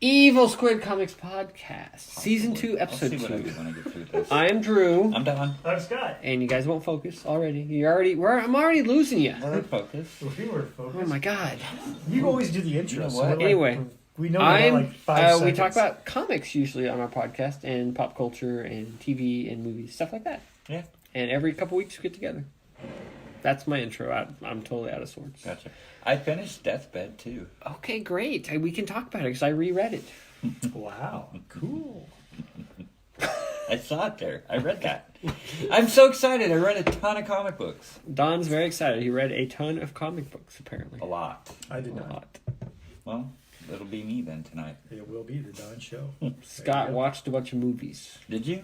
Evil Squid Comics Podcast, Season 2, Episode 2. I am Drew. I'm Don. I'm Scott. And you guys won't focus already. I'm already losing you. We're focused. We were focused. Oh my god. You always do the intro. You know so what? we're like, Anyway, we know like 5 seconds. we talk about comics usually on our podcast, and pop culture, and TV, and movies, stuff like that. Yeah. And every couple weeks we get together. That's my intro. I'm totally out of sorts. Gotcha. I finished Deathbed too. Okay, great. We can talk about it because I reread it. Wow, cool. I saw it there. I read that. I'm so excited. I read a ton of comic books. Don's very excited. He read a ton of comic books, apparently. A lot. I did A not. lot. Well, it'll be me then tonight. It will be the Don Show. Scott watched a bunch of movies. Did you?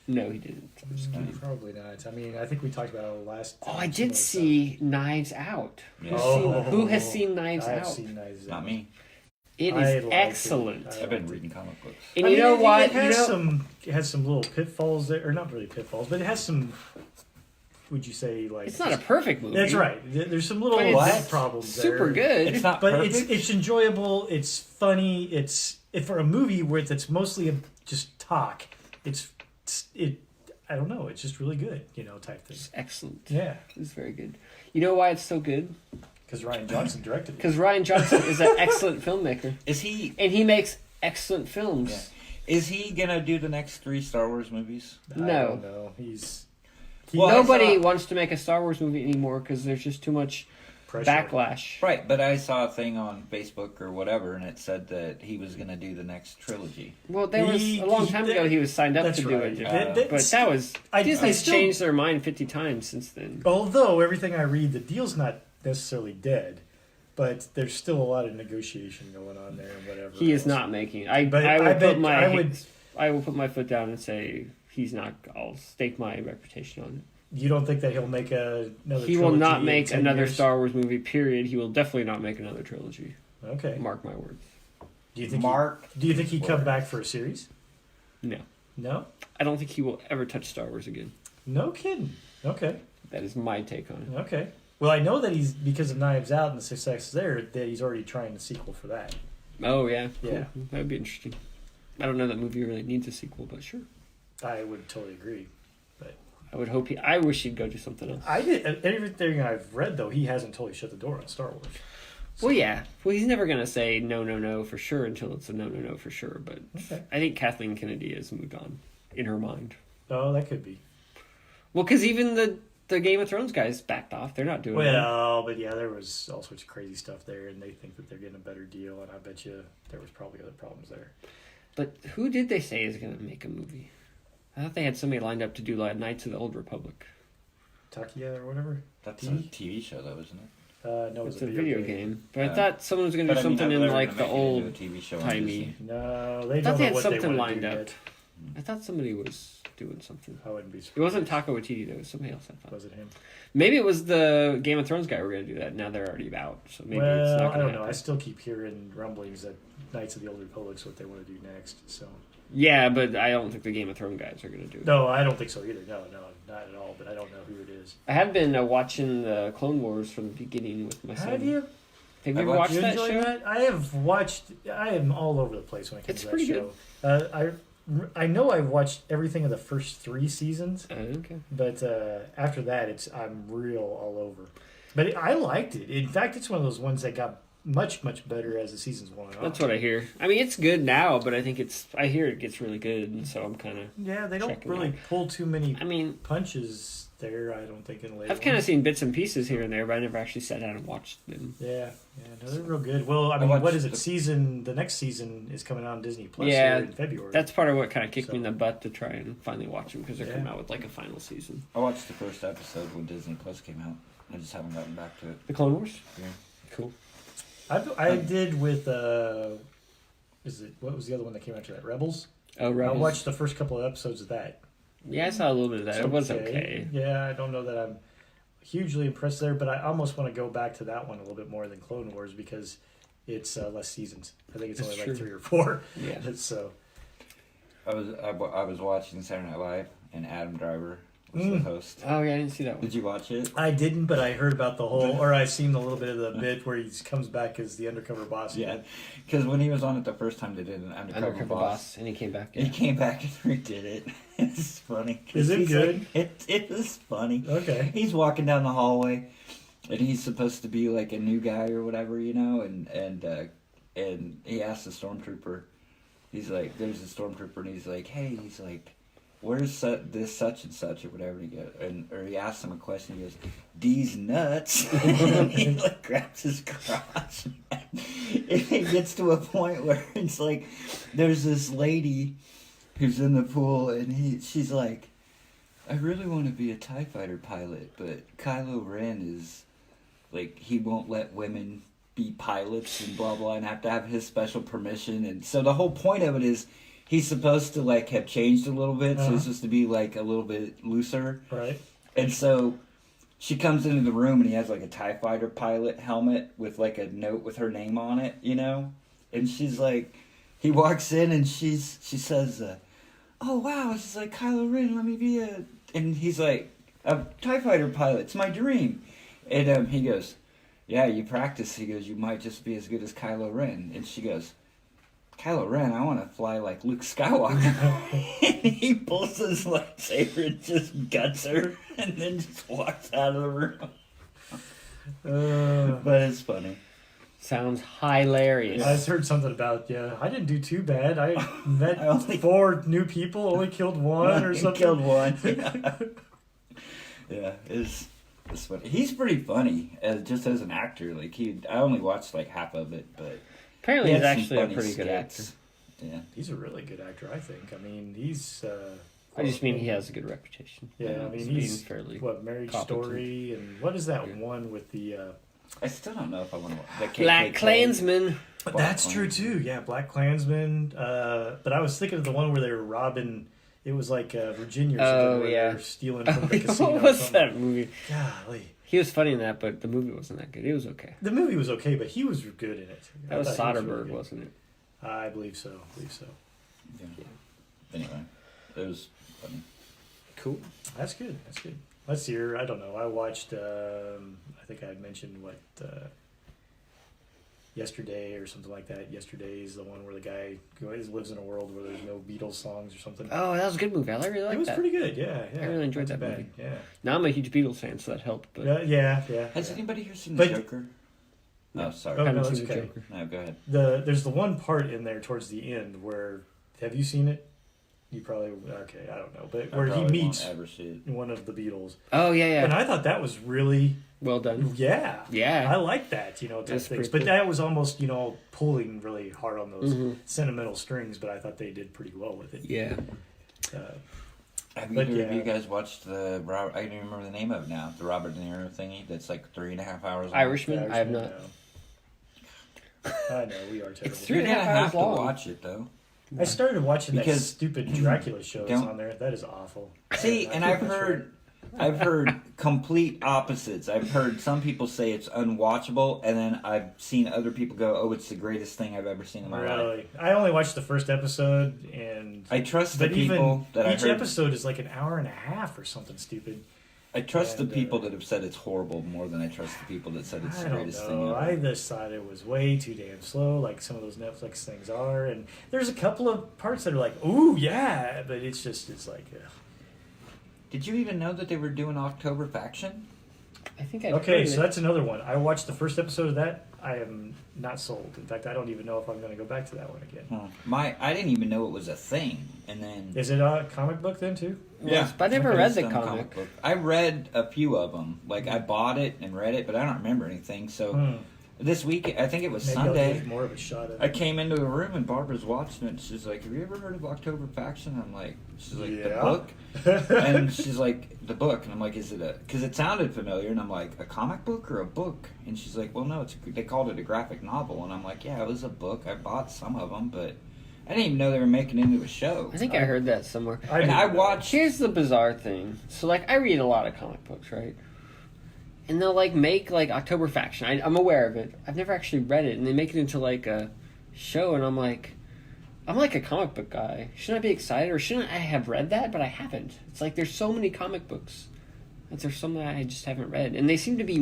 No, he didn't. I'm just kidding. Probably not. I mean, I think we talked about it last time. Oh, I did see Knives Out. Yeah. Who has seen Knives I've Out? seen Knives Out. Not me. It I is liked excellent. it. I've been reading comic books. And I you mean, know what? It has some little pitfalls there, or not really pitfalls, but it has some. Would you say like? It's not a perfect movie. That's right. There's some little But it's problems there. super good. It's not But perfect. it's enjoyable. It's funny. It's for a movie where it's mostly just talk. It. I don't know. It's just really good, type thing. It's excellent. Yeah, It's very good. You know why it's so good? because Ryan Johnson directed it. Because Ryan Johnson is an excellent filmmaker. Is he? And he makes excellent films. Yeah. Is he gonna do the next 3 Star Wars movies? I No. don't know. Well, Nobody wants to make a Star Wars movie anymore because there's just too much pressure. backlash. Right, but I saw a thing on Facebook or whatever, and it said that he was gonna do the next trilogy. Well, there was a long time ago he was signed up That's to do right. it. But that was... Disney's still- changed their mind 50 times since then. Although everything I read, the deal's not necessarily dead, but there's still a lot of negotiation going on there and whatever. He is else. not making... But I will put my foot down and say he's not... I'll stake my reputation on it. You don't think that he'll make another? He will not trilogy in make 10 another years? Star Wars movie, period. He will definitely not make another trilogy. Okay. Mark my words. Do you think? Mark. Do you think he'd come Word. back for a series? No. No. I don't think he will ever touch Star Wars again. No kidding. Okay. That is my take on it. Okay. Well, I know that he's because of Knives Out and the success there that he's already trying a sequel for that. Oh, yeah. Cool. Yeah. That would be interesting. I don't know that movie really needs a sequel, but sure. I would totally agree. I would hope I wish he'd go do something else. Everything I've read though, he hasn't totally shut the door on Star Wars. Well, yeah. Well, he's never going to say no for sure until it's a no for sure. But Okay. I think Kathleen Kennedy has moved on in her mind. Oh, that could be. Well, because even the Game of Thrones guys backed off. They're not doing it. Well, but yeah, there was all sorts of crazy stuff there, and they think that they're getting a better deal, and I bet you there was probably other problems there. But who did they say is going to make a movie? I thought they had somebody lined up to do like Knights of the Old Republic. Takia or whatever? That's a TV show, though, isn't it? No, It's a video game. But I Yeah. thought someone was going to do something in like the old TV show timey. No, they I thought don't they know had what something they want lined to do up. yet. I thought somebody was doing something. I wouldn't be surprised. It wasn't Taika Waititi, though. It was somebody else, I thought. Was it him? Maybe it was the Game of Thrones guy were going to do that. Now they're already out, so maybe Well, it's not I going to don't happen. know. I still keep hearing rumblings that Knights of the Old Republic's what they want to do next. So Yeah, but I don't think the Game of Thrones guys are going to do it. no, I don't think so either. No, not at all. But I don't know who it is. I have been watching the Clone Wars from the beginning with my son. Have you? Have you I ever watched- watched You that enjoy show? that? I have watched. I am all over the place when it comes It's to that pretty show. I know I've watched everything of the first 3 seasons, Okay. but after that, I'm real all over. But I liked it. In fact, it's one of those ones that got much better as the seasons went on. That's what I hear. I mean, it's good now, but I think I hear it gets really good, and so I'm kind of... Yeah, they don't checking really out. pull too many I mean, punches there. I don't think in later. I've kind of ones. seen bits and pieces here and there, but I never actually sat down and watched them. Yeah, no, they're real good. Well, I mean, watched what is it? the- The next season is coming out on Disney Plus Yeah, here in February. That's part of what kind of kicked me in So- the butt to try and finally watch them, because they're Yeah. coming out with like a final season. I watched the first episode when Disney Plus came out. I just haven't gotten back to it. The Clone Wars? Yeah. Cool. I did with what was the other one that came after that? Rebels. Oh, Rebels. I watched the first couple of episodes of that. Yeah, I saw a little bit of that. It's It was okay. Yeah, I don't know that I'm hugely impressed there, but I almost want to go back to that one a little bit more than Clone Wars because it's less seasons. I think it's That's only true. like 3 or 4. Yeah. So I was watching Saturday Night Live, and Adam Driver was the host. Oh yeah, I didn't see that one. Did you watch it? I didn't, but I heard about the whole, or I seen a little bit of the bit where he comes back as the undercover boss. Yeah, because when he was on it the first time, they did an undercover boss. and he came back. He Yeah. came back and redid it. It's funny. Is it He's good? Like, it was funny. Okay. He's walking down the hallway, and he's supposed to be like a new guy or whatever, you know, and he asks the stormtrooper. He's like, there's a stormtrooper, and he's like, hey, he's like, where's this such and such or whatever? And he goes, or he asks him a question. He goes, "These nuts." And he like grabs his crotch. And it gets to a point where it's like, there's this lady who's in the pool, and she's like, I really want to be a TIE fighter pilot, but Kylo Ren is like, he won't let women be pilots and blah blah, and have to have his special permission. And so the whole point of it is, he's supposed to like have changed a little bit, so he's supposed to be like a little bit looser. Right. And so she comes into the room, and he has like a TIE fighter pilot helmet with like a note with her name on it, you know. And she's like, he walks in, and she says, "Oh wow, this is like Kylo Ren. Let me be a." And he's like, "A TIE fighter pilot. It's my dream." And he goes, "Yeah, you practice." He goes, "You might just be as good as Kylo Ren." And she goes, "Kylo Ren, I want to fly like Luke Skywalker." And he pulls his lightsaber and just guts her, and then just walks out of the room. But it's funny. Sounds hilarious. I just heard something about, I didn't do too bad. I met I only- 4 new people, only killed one or He something. killed one. Yeah, it's funny. He's pretty funny, just as an actor. Like I only watched like half of it, but Apparently, he he's had some actually a funny pretty good actor. skits. Yeah, He's a really good actor, I think. I mean, he's... I just mean he has a good reputation. Yeah, I mean, He's he's... being fairly What, Marriage competent. Story, and what is that one with the... I still don't know if I want to watch the Black KKK. Klansman. That's true, too. Yeah, Black Klansman. But I was thinking of the one where they were robbing... It was like Virginia or something, where they were stealing from the casino. What or was something. that movie? Golly. He was funny in that, but the movie wasn't that good. It was okay. The movie was okay, but he was good in it. That was I thought he Soderbergh, really good. wasn't it? I believe so. Yeah. Anyway, it was funny. Cool. That's good. Let's see here. I don't know. I watched, I think I had mentioned Yesterday or something like that. Yesterday is the one where the guy lives in a world where there's no Beatles songs or something. Oh, that was a good movie. I really liked that. It was pretty good, yeah. I really enjoyed Not that too bad, movie. Yeah. Now I'm a huge Beatles fan, so that helped. But Yeah. Has anybody here seen But- The Joker? Oh, sorry. Oh, I haven't no, seen it's the okay. Joker. No, go ahead. There's the one part in there towards the end where, have you seen it? You probably, okay, I don't know. But I where he probably meets won't ever see it. one of the Beatles. Oh yeah. And I thought that was really, Well done. yeah. Yeah. I like that, type That's things. pretty But cool. that was almost, pulling really hard on those Mhm. sentimental strings, but I thought they did pretty well with it. Yeah. Have But either of you yeah. guys watched the I don't even remember the name of it now. The Robert De Niro thingy that's like 3.5 hours long. Irishman. I have not. I know, we are terrible. It's You're 3.5 gonna have hours to long. watch it though. I started watching that Because- stupid Dracula show that's Don't- on there. That is awful. See, I and can't I've heard complete opposites. I've heard some people say it's unwatchable, and then I've seen other people go, "Oh, it's the greatest thing I've ever seen in my life." Really, I only watched the first episode, and I trust the but people even that I each heard. episode is like an hour and a half or something stupid. I trust and, the people that have said it's horrible more than I trust the people that said it's I the don't greatest thing know. ever. I just thought it was way too damn slow, like some of those Netflix things are. And there's a couple of parts that are like, "Ooh, yeah," but it's like, Did you even know that they were doing October Faction? I think I. okay. So that's another one. I watched the first episode of that. I am not sold. In fact, I don't even know if I'm going to go back to that one again. I didn't even know it was a thing, and then Is it a comic book then too? But I never It's read the some comic. book. I read a few of them. Like I bought it and read it, but I don't remember anything. So this week, I think it was Maybe I'll Sunday. give more of a shot at I it. came into the room and Barbara's watching it. She's like, "Have you ever heard of October Faction?" I'm like, "She's like the Yeah. book," and she's like, "The book," and I'm like, "Is it a?" Because it sounded familiar, and I'm like, "A comic book or a book?" And she's like, "Well, no, they called it a graphic novel," and I'm like, "Yeah, it was a book. I bought some of them, but I didn't even know they were making it into a show." I think I heard that somewhere. And didn't I know. watched. Here's the bizarre thing. So, like, I read a lot of comic books, right? And they'll, like, make, like, October Faction. I'm aware of it. I've never actually read it. And they make it into, like, a show. And I'm like, I'm like a comic book guy. Shouldn't I be excited, or shouldn't I have read that? But I haven't. It's like there's so many comic books. There's some that I just haven't read, and they seem to be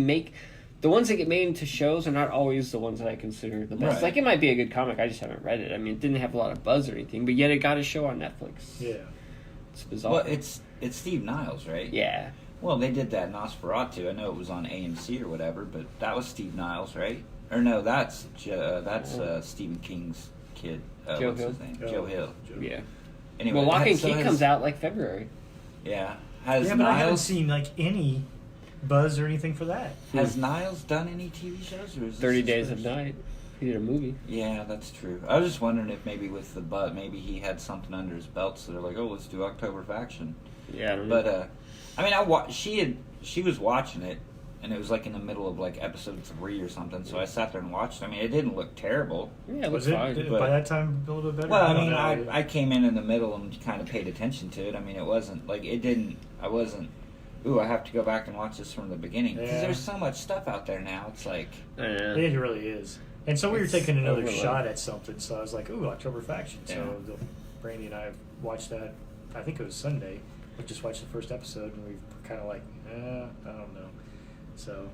the ones that get made into shows are not always the ones that I consider the best. Right. Like, it might be a good comic, I just haven't read it. I mean, it didn't have a lot of buzz or anything, but yet it got a show on Netflix. Yeah. It's bizarre. Well, it's Steve Niles, right? Yeah. Well, they did that Nosferatu. I know it was on AMC or whatever, but that was Steve Niles, right? Or no, that's Stephen King's kid. Joe what's Hill. his name? Joe Hill. Yeah. Anyway, Well, Lock and so Key comes out like February. Yeah. Has Yeah, but I haven't Niles seen like any buzz or anything for that. has Niles done any TV shows? Or is this 30 his Days first? of Night. He did a movie. Yeah, that's true. I was just wondering if maybe with the butt, maybe he had something under his belt, so they're like, oh, let's do October Faction. Yeah, I don't know. But I mean, she was watching it, and it was like in the middle of like episode 3 or something. So I sat there and watched. I mean, it didn't look terrible. Yeah, it looks Was it fine. but- by that time a little bit better? Well, I don't mean, know. I came in the middle and kind of paid attention to it. I mean, it wasn't like it didn't. I wasn't. Ooh, I have to go back and watch this from the beginning because Yeah. there's so much stuff out there now. It's like, Yeah. It really is. And so we were It's taking another overload. shot at something. So I was like, ooh, October Faction. Yeah. So Brandy and I watched that. I think it was Sunday. We just watched the first episode, and we were kind of like, I don't know. So,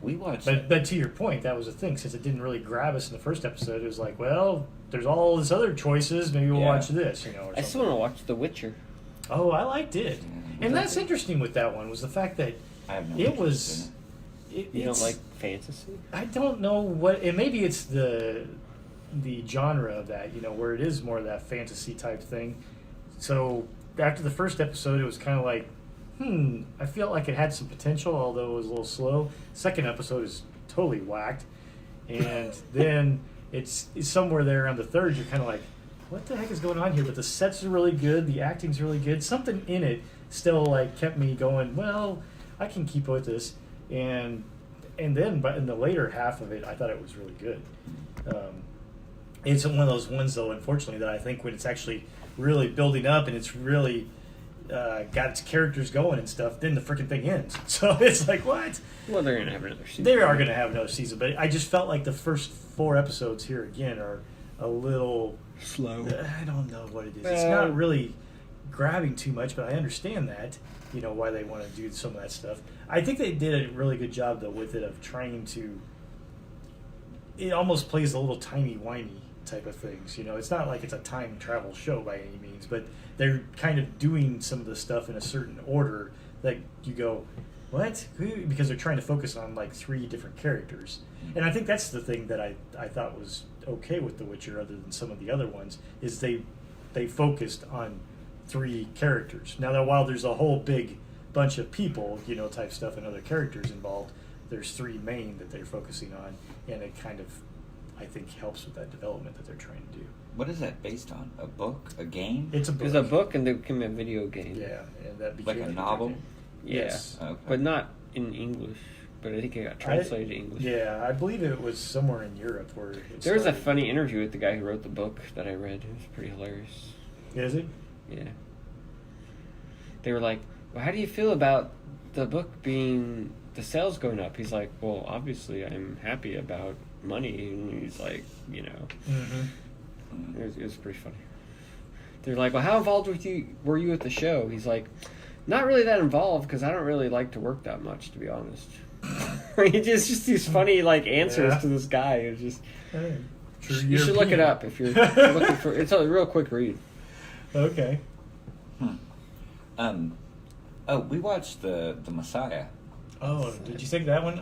we watched. but to your point, that was the thing. Since it didn't really grab us in the first episode, it was like, well, there's all these other choices. Maybe we'll Yeah. watch this, you know. Or I still something. want to watch The Witcher. Oh, I liked it. Yeah. And that's interesting with that one was the fact that I have no it interest was. in it. You don't it's- like fantasy? I don't know what, and maybe it's the genre of that, you know, where it is more of that fantasy type thing. So after the first episode, it was kind of like, I felt like it had some potential, although it was a little slow. Second episode is totally whacked, and then it's somewhere there on the third. You're kind of like, what the heck is going on here? But the sets are really good, the acting's really good. Something in it still like kept me going. Well, I can keep with this, and then, but in the later half of it, I thought it was really good. It's one of those ones, though, unfortunately, that I think when it's actually really building up and it's really got its characters going and stuff, then the freaking thing ends. So it's like, what? Well, they're going to have another season. They are going to have another season, but I just felt like the first 4 episodes here again are a little slow. I don't know what it is. It's not really grabbing too much, but I understand that, you know, why they want to do some of that stuff. I think they did a really good job, though, with it of trying to. It almost plays a little timey-wimey type of things. You know, it's not like it's a time travel show by any means, but they're kind of doing some of the stuff in a certain order that you go, what? Because they're trying to focus on like 3 different characters. And I think that's the thing that I thought was okay with The Witcher, other than some of the other ones, is they focused on 3 characters. Now, while there's a whole big bunch of people, you know, type stuff and other characters involved, there's 3 main that they're focusing on, and it kind of, I think, helps with that development that they're trying to do. What is that based on? A book? A game? It's a book. There's a book and there became a video game. Yeah, and that Like became a video novel? game. Yeah. Yes. Okay. But not in English. But I think it got translated to English. Yeah, I believe it was somewhere in Europe where it There was a started. funny interview with the guy who wrote the book that I read. It was pretty hilarious. Is it? Yeah. They were like, well, how do you feel about the book being, the sales going up? He's like, well, obviously I'm happy about money. And he's like, you know, Mm-hmm. it was pretty funny. They're like, well, how involved were you with the show? He's like, not really that involved because I don't really like to work that much, to be honest. just these funny like answers Yeah. to this guy. It's just True you should look it European. up if you're looking for. It's a real quick read. Okay. Oh, we watched the Messiah. Oh, did you think that one?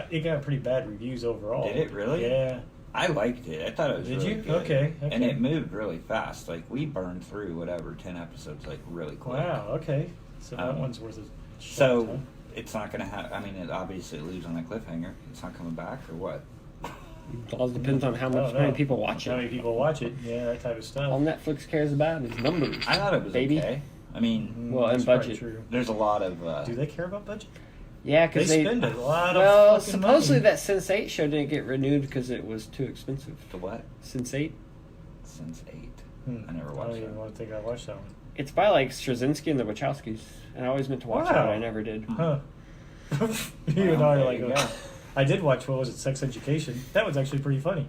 It got pretty bad reviews overall. Did it really? Yeah. I liked it. I thought it was Did really you? good. Okay. And it moved really fast. Like, we burned through, 10 episodes, like, really quick. Wow. Okay. So that Um, one's worth a So, shot, huh? it's not going to have... I mean, it obviously leaves on a cliffhanger. It's not coming back, or what? It all depends on how I don't many know. people watch How many it. people watch it? Yeah, that type of stuff. All Netflix cares about is numbers. I thought it was baby. okay. I mean, Well, and That's probably budget. True. there's a lot of... Do they care about budget? Yeah, They because spend a lot well, of fucking supposedly money. that Sense8 show didn't get renewed because it was too expensive. the what? Sense8. Since 8. Hmm. I never I watched don't even that. want to think I watched that one. It's by like Straczynski and the Wachowskis, and I always meant to watch it, Wow. but I never did. Huh. You and I Well, are there like, you go. I did watch, what was it, Sex Education. That was actually pretty funny.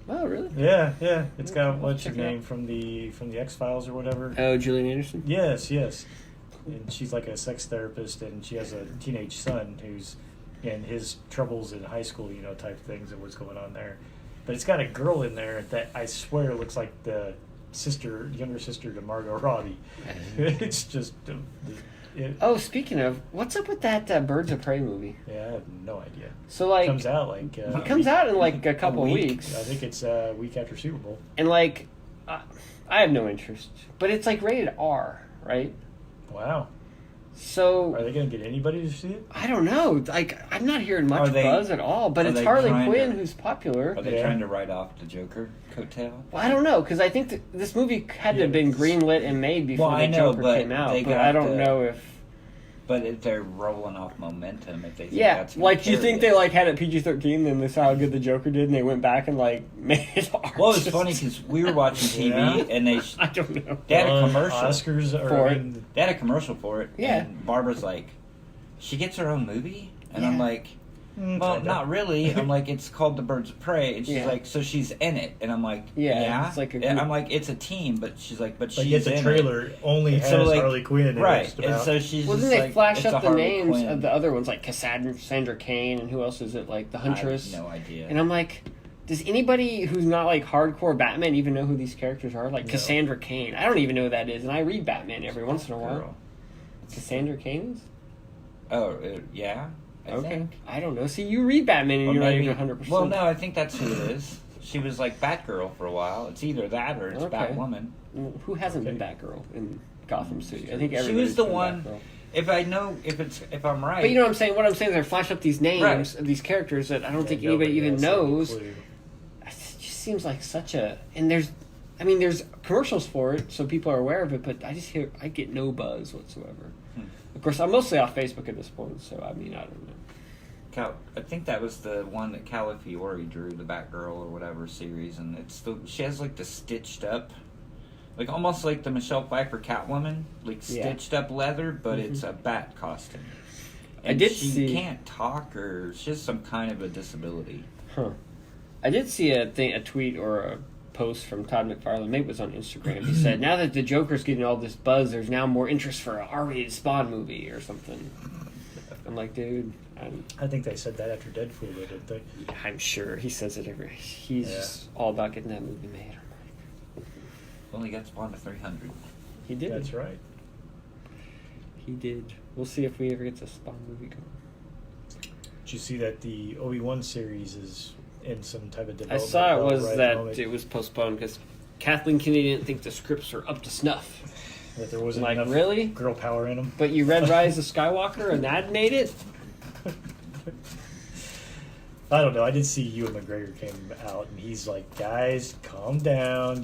Oh, really? Yeah. It's got I'll what's her check it out. name from the X-Files or whatever. Oh, Gillian Anderson? Yes. And she's like a sex therapist, and she has a teenage son who's in his troubles in high school, type things and what's going on there. But it's got a girl in there that I swear looks like the younger sister to Margot Robbie. It's just. Speaking of, what's up with that Birds of Prey movie? Yeah, I have no idea. So, like... It comes out like... it comes out in, like, a couple of weeks. I think it's a week after Super Bowl. And, like, I have no interest. But it's, like, rated R, right? Wow. So... Are they going to get anybody to see it? I don't know. Like, I'm not hearing much buzz at all. But it's they Harley trying Quinn to- who's popular. Are they trying to write off the Joker coattail? Well, I don't know, because I think that this movie had to have been greenlit and made before Well, the I know, Joker but came out. they But got I don't the- know if... But if they're rolling off momentum, if they think Yeah, that's gonna like, you carry think it. they, like, had it PG-13, then they saw how good the Joker did, and they went back and, like, made it R. Well, it's funny because we were watching TV Yeah. and they I don't know. they had a commercial. Oscars For are it. in... They had a commercial for it. Yeah. And Barbara's like, she gets her own movie, and I'm Yeah. like, well, kinda. not really. I'm like, it's called The Birds of Prey, and she's Yeah. like, so she's in it, and I'm like, Yeah, yeah. it's like a And group- I'm like, it's a team, but she's like, but But she's yet the in trailer only And has so, like, Harley Quinn in it. right? just And about. so she's Well, just then they like, flash it's up a the Harley names Quinn. of the other ones, like Cassandra Cain, and who else is it? Like the Huntress. I have no idea. And I'm like, does anybody who's not like hardcore Batman even know who these characters are? Like No. Cassandra Cain. I don't even know who that is, and I read Batman every once in a while. Girl. Cassandra Cain is? Oh, yeah. I Okay. think. I don't know. See, you read Batman and Or you're not maybe- even 100%. Well, no, I think that's who it is. She was like Batgirl for a while. It's either that or it's Okay. Batwoman. Who hasn't been Okay. Batgirl in Gotham City? I think She everybody's was the been one. Batgirl. If I know, if I'm right. But you know what I'm saying? What I'm saying is they're flashing up these names Right. of these characters that I don't think Yeah, anybody nobody even has any knows. clue. It just seems like such a... And there's commercials for it, so people are aware of it, but I get no buzz whatsoever. Of course, I'm mostly off Facebook at this point, so I don't know. I think that was the one that Calafiore drew, the Batgirl or whatever series, and she has like the stitched up, like almost like the Michelle Pfeiffer Catwoman, like Yeah. stitched up leather, but it's a bat costume. I And did she see- can't talk, or she has some kind of a disability. Huh. I did see a tweet or a post from Todd McFarlane, maybe it was on Instagram. He said, now that the Joker's getting all this buzz, there's now more interest for a R-rated Spawn movie or something. I'm like, dude, I think they said that after Deadpool, though, didn't they? I'm sure he says it every... He's just all about getting that movie made. I'm like, Only got Spawn to 300. he did. That's right. He did. We'll see if we ever get the Spawn movie going. Did you see that the Obi-Wan series is in some type of I development? saw it hell was right at the that moment? it was postponed because Kathleen Kennedy didn't think the scripts were up to snuff. That there wasn't Like, enough really? girl power in them. But you read Rise of Skywalker and that made it? I don't know. I did see Ewan McGregor came out and he's like, guys, calm down.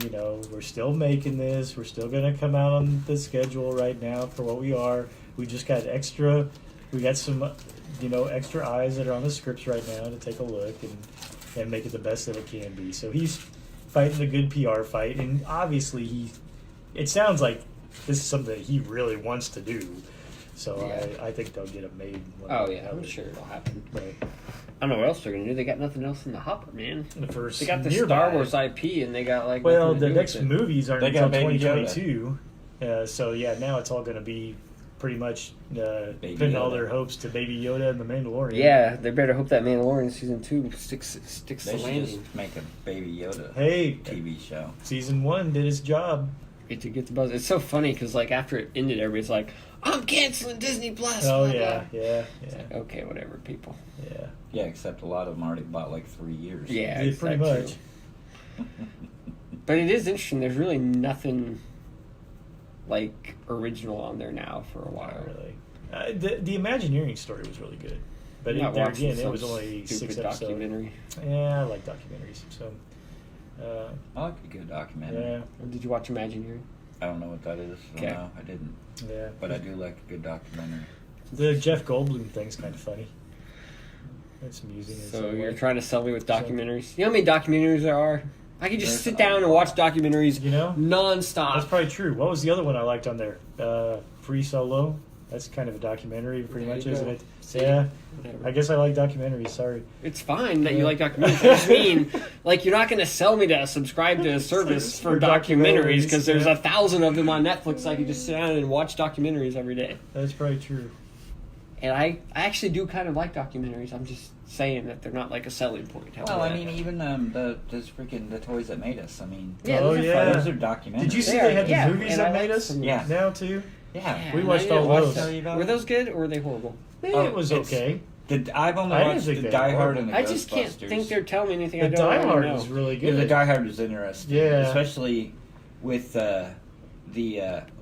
We're still making this. We're still going to come out on the schedule right now for what we are. We just got we got some, extra eyes that are on the scripts right now to take a look and make it the best that it can be. So he's fighting a good PR fight. And obviously it sounds like this is something that he really wants to do. So Yeah. I think they'll get it made. Oh, yeah, I'm sure it'll happen. Right. I don't know what else they're going to do. They got nothing else in the hopper, man. The first They got the nearby. Star Wars IP and they got, like, Well, nothing to the do next with it. movies aren't They until got Baby 2022. So, yeah, now it's all going to be pretty much pinning all Yoda. their hopes to Baby Yoda and the Mandalorian. Yeah, they better hope that Mandalorian Season 2 sticks They the should landing. just make a Baby Yoda Hey, TV show. season 1 did its job. To get the buzz. It's so funny because, like, after it ended, everybody's like, I'm canceling Disney Plus. Oh, blah, yeah, blah. yeah. Okay, whatever, people. Yeah. Yeah, except a lot of them already bought like 3 years. Yeah, Yeah, it's pretty that much. too. But it is interesting. There's really nothing, like, original on there now for a while. Not really. The Imagineering story was really good. But I'm not there watching again, it some was only 6 stupid episodes. documentary. Yeah, I like documentaries. So, I like a good documentary. yeah, Did you watch Imagineering? I don't know what that is. Okay. No, I didn't. yeah. But I do like a good documentary. The Jeff Goldblum thing's kind of funny. It's amusing. in So some you're way. trying to sell me with documentaries? You know how many documentaries there are? I could just There's sit a down and lot. watch documentaries You know? non-stop. That's probably true. What was the other one I liked on there? Free Solo. That's kind of a documentary, pretty There much, you isn't go. it? See? Yeah. Whatever. I guess I like documentaries. Sorry. It's fine that you like documentaries. I just mean, like, you're not going to sell me to subscribe to a service for documentaries because there's 1,000 of them on Netflix. I can just sit down and watch documentaries every day. That's probably true. And I actually do kind of like documentaries. I'm just saying that they're not like a selling point. Well, I mean, even the Toys That Made Us. I mean, Yeah, Oh, those are yeah. those are documentaries. Did you see They they are, had the yeah, movies and I that like made us? some- Yeah. Now too. Yeah. We and watched I all didn't watch those. Tell you about Were it? those good or were they horrible? It was it's- okay. I've only I didn't watched think the they Die were Hard and the I just can't Ghostbusters. think they're telling me anything I The don't Die already Hard know. was really Yeah, good. the Die Hard was interesting. Yeah. Especially with the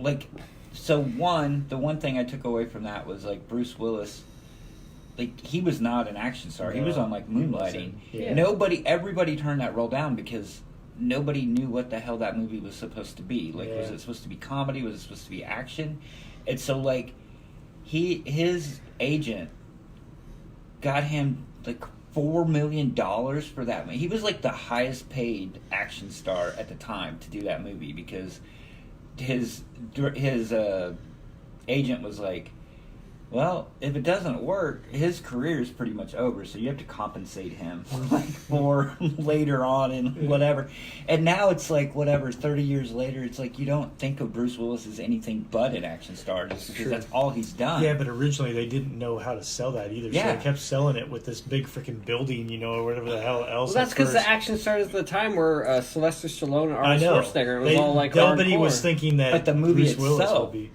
like. So the one thing I took away from that was like Bruce Willis. Like, he was not an action star. He was on like Moonlighting. Yeah. Everybody turned that role down because nobody knew what the hell that movie was supposed to be. Like, was Yeah. it supposed to be comedy? Was it supposed to be action? And so like, his agent got him like $4 million for that movie. He was like the highest paid action star at the time to do that movie because his agent was like, well, if it doesn't work, his career is pretty much over, so you have to compensate him like for later on and whatever. And now it's like, whatever, 30 years later, it's like you don't think of Bruce Willis as anything but an action star just because that's all he's done. Yeah, but originally they didn't know how to sell that either. Yeah. So they kept selling it with this big freaking building, or whatever the hell else. Well, that's because because the action stars at the time were Sylvester Stallone and I Arnold know. Schwarzenegger. It was all like nobody hardcore. was thinking that. But the movie Bruce Willis itself- would be.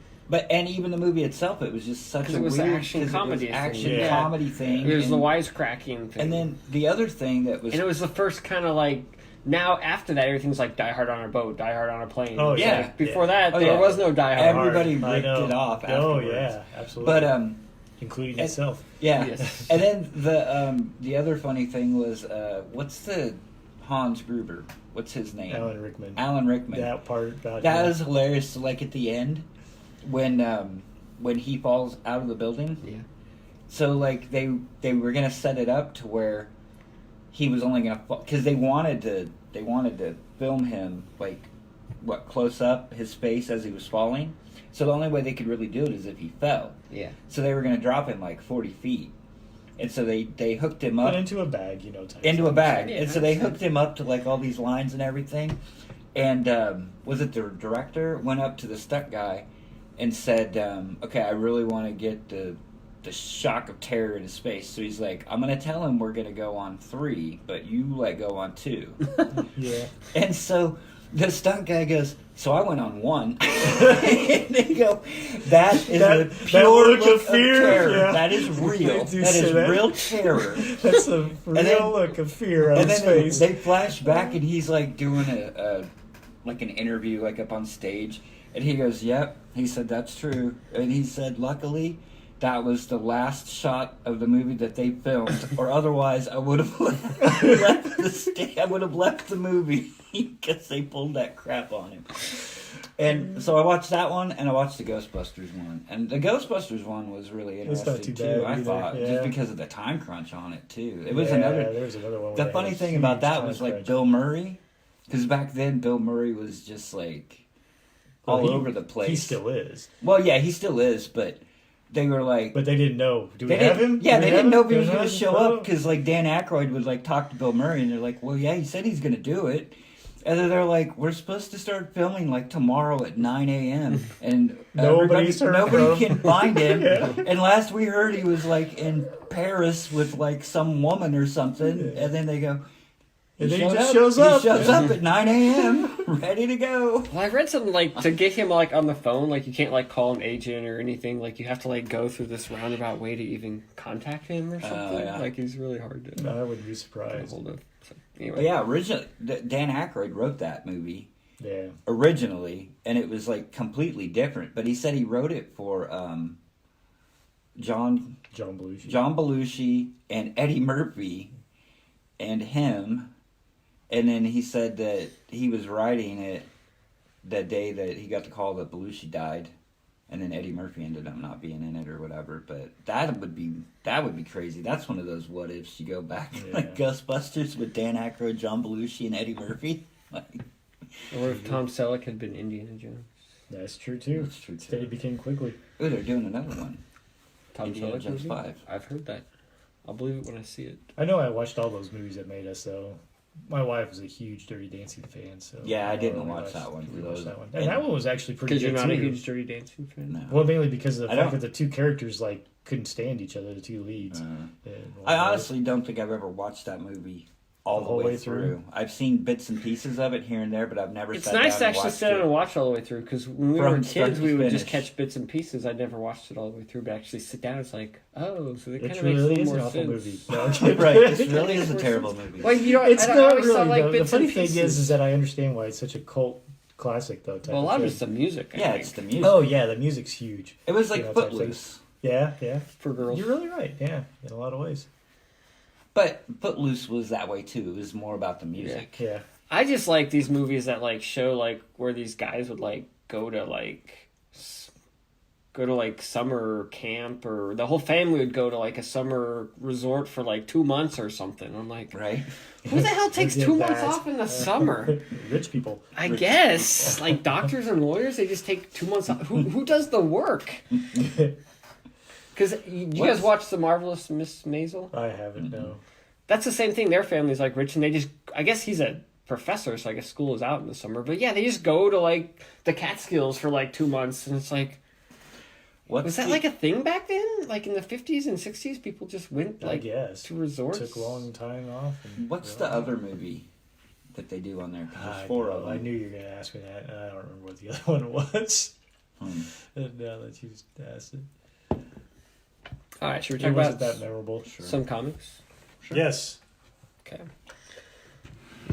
And even the movie itself, it was just such 'Cause a it was an weird action 'cause it was comedy thing. action Yeah. comedy thing. It was and, the wisecracking thing. And then the other thing that was And it was the first kind of like. Now after that, everything's like Die Hard on a boat, Die Hard on a plane. Oh, It's yeah. like, before Yeah. that, Oh, there yeah. was no Die Hard. Everybody I ripped know. it off Oh afterwards. yeah, absolutely. But including and- itself. yeah. Yes. And then the other funny thing was what's the Hans Gruber? What's his name? Alan Rickman. Alan Rickman. That part about That him. is hilarious. Like at the end, when he falls out of the building. Yeah. So like they were gonna set it up to where he was only gonna fall because they wanted to film him like close up his face as he was falling. So the only way they could really do it is if he fell. Yeah. So they were gonna drop him like 40 feet, and so they hooked him up Put into a bag, type into a thing. bag, Yeah, and so they that's hooked him up to like all these lines and everything. And was it the director went up to the stunt guy and said, "Okay, I really want to get the shock of terror in his face." So he's like, "I'm gonna tell him we're gonna go on 3, but you go on 2." Yeah. And so the stunt guy goes, "So I went on 1." And they go, "That is a pure look look of fear, terror. yeah. That is real. They do That say is that. real terror." That's a real then- look of fear on And his then face. they flash back, and he's like doing a like an interview, like up on stage, and he goes, "Yep." He said, "That's true," and he said, "Luckily, that was the last shot of the movie that they filmed, or otherwise, I would have left I would have left the movie because they pulled that crap on him." And so I watched that one, and I watched the Ghostbusters one, and the Ghostbusters one was really It's not interesting too too. bad I either, thought yeah. just because of the time crunch on it too. It was Yeah, another. There's another one. where The they funny had a thing about huge that time was like crunch. Bill Murray, because back then Bill Murray was just like all Well, over the place. He still is, Well, yeah, he still is, but they were like, but they didn't know. Do we they have didn't, him? yeah, Do we they have didn't know him? if he was Do we going to have show him? up because like Dan Aykroyd would like talk to Bill Murray, and they're like, "Well, yeah, he said he's going to do it." And then they're like, "We're supposed to start filming like tomorrow at 9 a.m. and Nobody's heard nobody from can him." find him." Yeah. And last we heard, he was like in Paris with like some woman or something. Yeah. And then they go, And then he showed just up. shows up. He shows Yeah. up at 9 a.m. ready to go. Well, I read something like to get him like on the phone, like you can't like call an agent or anything. Like you have to like go through this roundabout way to even contact him or something. yeah. Like he's really hard to No, I wouldn't be get a surprised. hold of. So, anyway. But yeah, originally Dan Aykroyd wrote that movie Yeah. originally, and it was like completely different. But he said he wrote it for John Belushi and Eddie Murphy and him. And then he said that he was writing it the day that he got the call that Belushi died, and then Eddie Murphy ended up not being in it or whatever. But that would be crazy. That's one of those what ifs. You go back like Ghostbusters with Dan Aykroyd, John Belushi, and Eddie Murphy. Like, Or if Tom Selleck had been Indiana Jones. That's true too. That's true, too. Steady became quickly. Oh, they're doing another one. Tom Indiana Selleck Jones movie? 5. I've heard that. I'll believe it when I see it. I know I watched all those movies that made us though. My wife was a huge Dirty Dancing fan, so Yeah, I didn't we watch that one. We watched that one, And- and that one was actually pretty Because good you're not too. a huge Dirty Dancing fan? No. Well, mainly because of the I fact don't- that the two characters like couldn't stand each other, the two leads. I honestly don't think I've ever watched that movie all the way through. I've seen bits and pieces of it here and there, but I've never It's sat nice down to and actually watched sit down it. and watch all the way through, because when we From were start kids, to we would just finish. catch bits and pieces. I never watched it all the way through, but actually sit down, it's like, oh, so it kind It of makes a really little is more an awful sense. movie. No, I'm kidding. Right, this really is a Makes terrible more movie. Well, you know, It's I not always saw, really. like, Though. The bits funny and thing pieces. is that I understand why it's such a cult classic, though. Type Well, a lot of thing. it's the music, I Yeah, think, it's the music. Oh yeah, the music's huge. It was like You know, type Footloose. Yeah, yeah. for girls. You're really right. Yeah, in a lot of ways. But Footloose was that way too. It was more about the music. Yeah. I just like these movies that like show like where these guys would like go to like summer camp, or the whole family would go to like a summer resort for like 2 months or something. I'm like, Right? who the hell takes Did 2 months that. off in the summer? Rich people. I guess like doctors and lawyers, they just take 2 months off. Who does the work? Because you guys watch The Marvelous Miss Maisel? I haven't. No. That's the same thing. Their family's like rich, and they just, I guess he's a professor, so I guess school is out in the summer. But yeah, they just go to like the Catskills for like 2 months, and it's like, was that like a thing back then? Like in the 50s and 60s, people just went I like guess. to resorts. Took a long time off. And, What's the other movie that they do on there? 'Cause there's I 4 know. of them. I knew you were going to ask me that, and I don't remember what the other one was. Now that you asked it. All right, should we It talk wasn't about that memorable. some comics? Sure. Yes. Okay.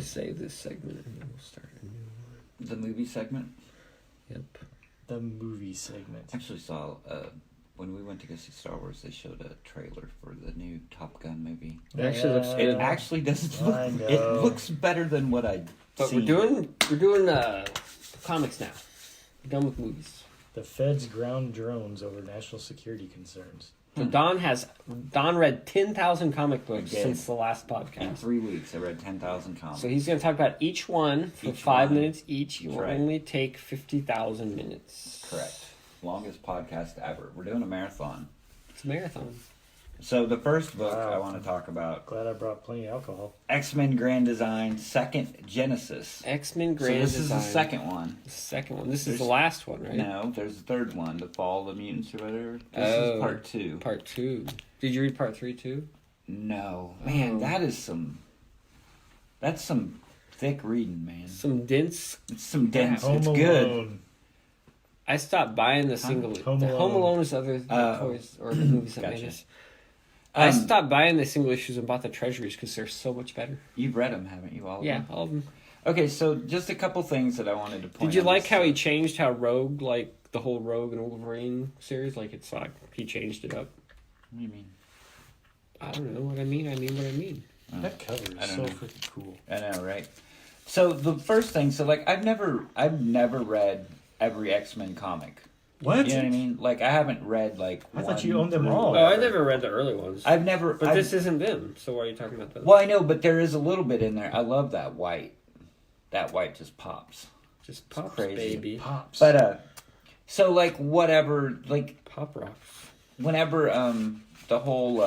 Save this segment and then we'll start a new one. The movie segment. Yep. The movie segment. I actually saw when we went to go see Star Wars, they showed a trailer for the new Top Gun movie. It actually looks It good. actually doesn't I look. know. It looks better than what I'd But seen. we're doing comics now. We're done with movies. The feds ground drones over national security concerns. So Don read 10,000 comic books I did. since the last In podcast. 3 weeks, I read 10,000 comics. So he's going to talk about each one for Each 5 one. minutes each. It will That's right. only take 50,000 minutes. Correct. Longest podcast ever. We're doing a marathon. It's a marathon. So the first book Wow. I want to talk about, Glad I brought plenty of alcohol. X-Men Grand Design, Second Genesis. X-Men So Grand this Design. is the second one. The second one. This is There's- the last one, right? No, there's the third one, The Fall of the Mutants or whatever. This Oh. is part 2. Part 2. Did you read part 3 too? No. Man, Oh. that's some thick reading, man. Some dense. It's some dense. Home it's Alone. good. I stopped buying the single. Home the Home Alone. Alone is other toys or the movies that made Gotcha. us. I Um, stopped buying the single issues and bought the treasuries because they're so much better. You've read them, haven't you? All of Yeah, them? all of them. Okay, so just a couple things that I wanted to point Did you out. like how he changed how Rogue, like the whole Rogue and Wolverine series, like it's like he changed it up? What do you mean? I don't know what I mean. I mean what I mean. That cover is I don't so know. freaking cool. I know, right? So the first thing, so like I've never read every X-Men comic. What? You know what I mean? Like I haven't read like. I thought 1 you owned them through all. Oh, I whatever. never read the early ones. I've never. But I've- this isn't them. So why are you talking about those? Well, I know, but there is a little bit in there. I love that white. That white just pops. Just pops, crazy. baby. Pops. But so like whatever, like Pop rocks. whenever the whole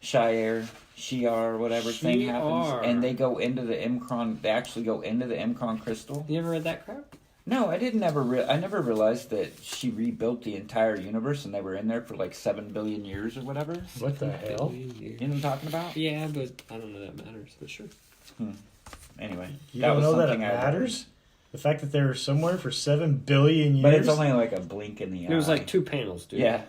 Shi'ar whatever thing happens, Shi'ar. and they go into the Imcron. They actually go into the Imcron crystal. You ever read that crap? No, I didn't ever. I never realized that she rebuilt the entire universe, and they were in there for like 7 billion years or whatever. What the hell? You know what I'm talking about? Yeah, but I don't know that matters. But sure. Anyway, You don't know that it I read. matters? The fact that they were somewhere for 7 billion years? But it's only like a blink in the eye. It was like 2 panels, dude. Yeah.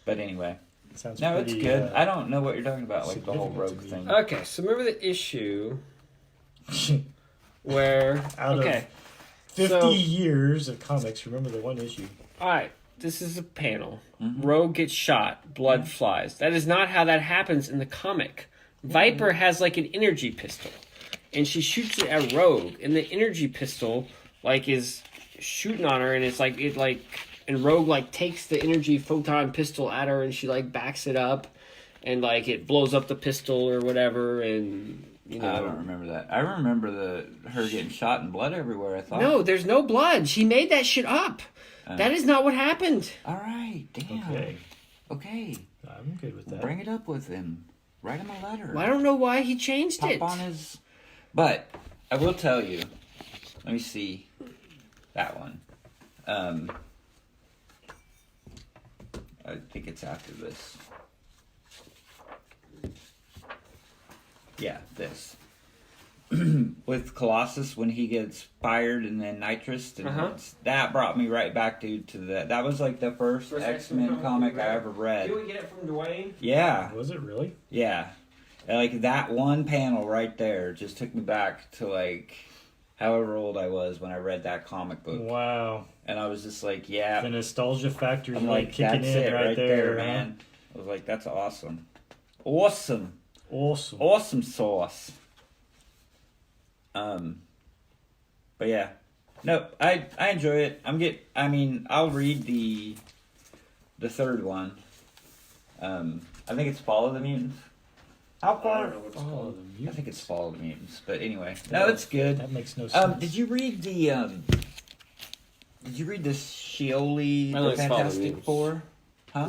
But anyway, Sounds no, it's pretty, good. I don't know what you're talking about, like the whole significant rogue to me. thing. Okay, so remember the issue where Out of okay, 50 so- years of comics, remember the one issue. all right, this is a panel. Mhm. Rogue gets shot, blood flies. That is not how that happens in the comic. Viper has like an energy pistol, and she shoots it at Rogue, and the energy pistol like is shooting on her, and it's like and Rogue like takes the energy photon pistol at her, and she like backs it up, and like it blows up the pistol or whatever, and you know. I don't remember that. I remember her getting shot and blood everywhere. I thought. No, there's no blood. She made that shit up. That is not what happened. All right, damn. Okay. I'm good with that. Bring it up with him. Write him a letter. Well, I don't know why he changed Pop it. on his. But I will tell you. Let me see that one. I think it's after this. Yeah, this. With Colossus when he gets fired and then nitrous, and that brought me right back to that. That was like the first X-Men comic I ever read. Did we get it from Dwayne? Yeah. Was it really? Yeah. And like that one panel right there just took me back to like however old I was when I read that comic book. Wow. And I was just like, yeah. The nostalgia factor is I'm like kicking that's in it right there, man. I was like, that's awesome. Awesome. Awesome. Awesome sauce. But yeah. No, I enjoy it. I'll read the third one. I think it's Fall of the Mutants. How far? I don't know what it's called. I think it's Fall of the Mutants. But anyway. No, it's good. That makes no sense. Did you read the Scioli I know The it's Fall of the Fantastic Mutants. Four? Huh?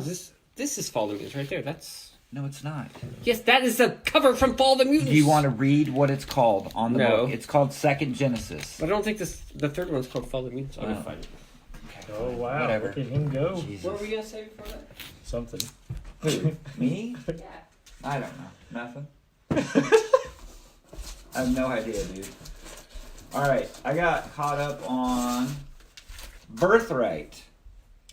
This is Fall of the Mutants right there. That's No, it's not. yes, that is the cover from Fall of the Mutants. Do you want to read what it's called on the No. book? It's called Second Genesis. But I don't think the third one's called Fall of the Mutants. I'll Oh. find it. Oh, wow. Whatever. Look at him go. Jesus. What were we gonna say before that? Something. Who? Me? Yeah. I don't know. Nothing. I have no idea, dude. Alright, I got caught up on Birthright.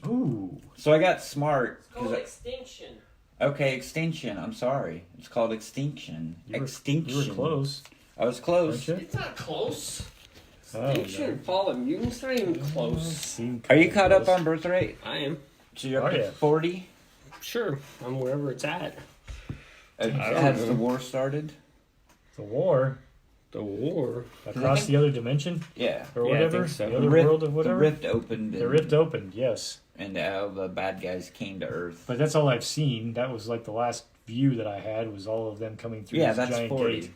Ooh. So I got smart. It's called 'cause Extinction. okay, Extinction. I'm sorry. It's called Extinction. Extinction. You were close. I was close. Weren't you? It's not close. Oh, Extinction and Fall of the Mutants not even close. Seemed Are you kinda caught up close. on Birthright? I am. So you're up Oh, to yeah. 40? Sure, I'm wherever it's at. Has know. the war started? The war The war. across the other dimension Yeah. or Yeah, I whatever? think so. The other world of whatever? The rift opened. The rift opened, yes. And all the bad guys came to Earth. But that's all I've seen. That was like the last view that I had was all of them coming through Yeah, this that's giant 40. gate.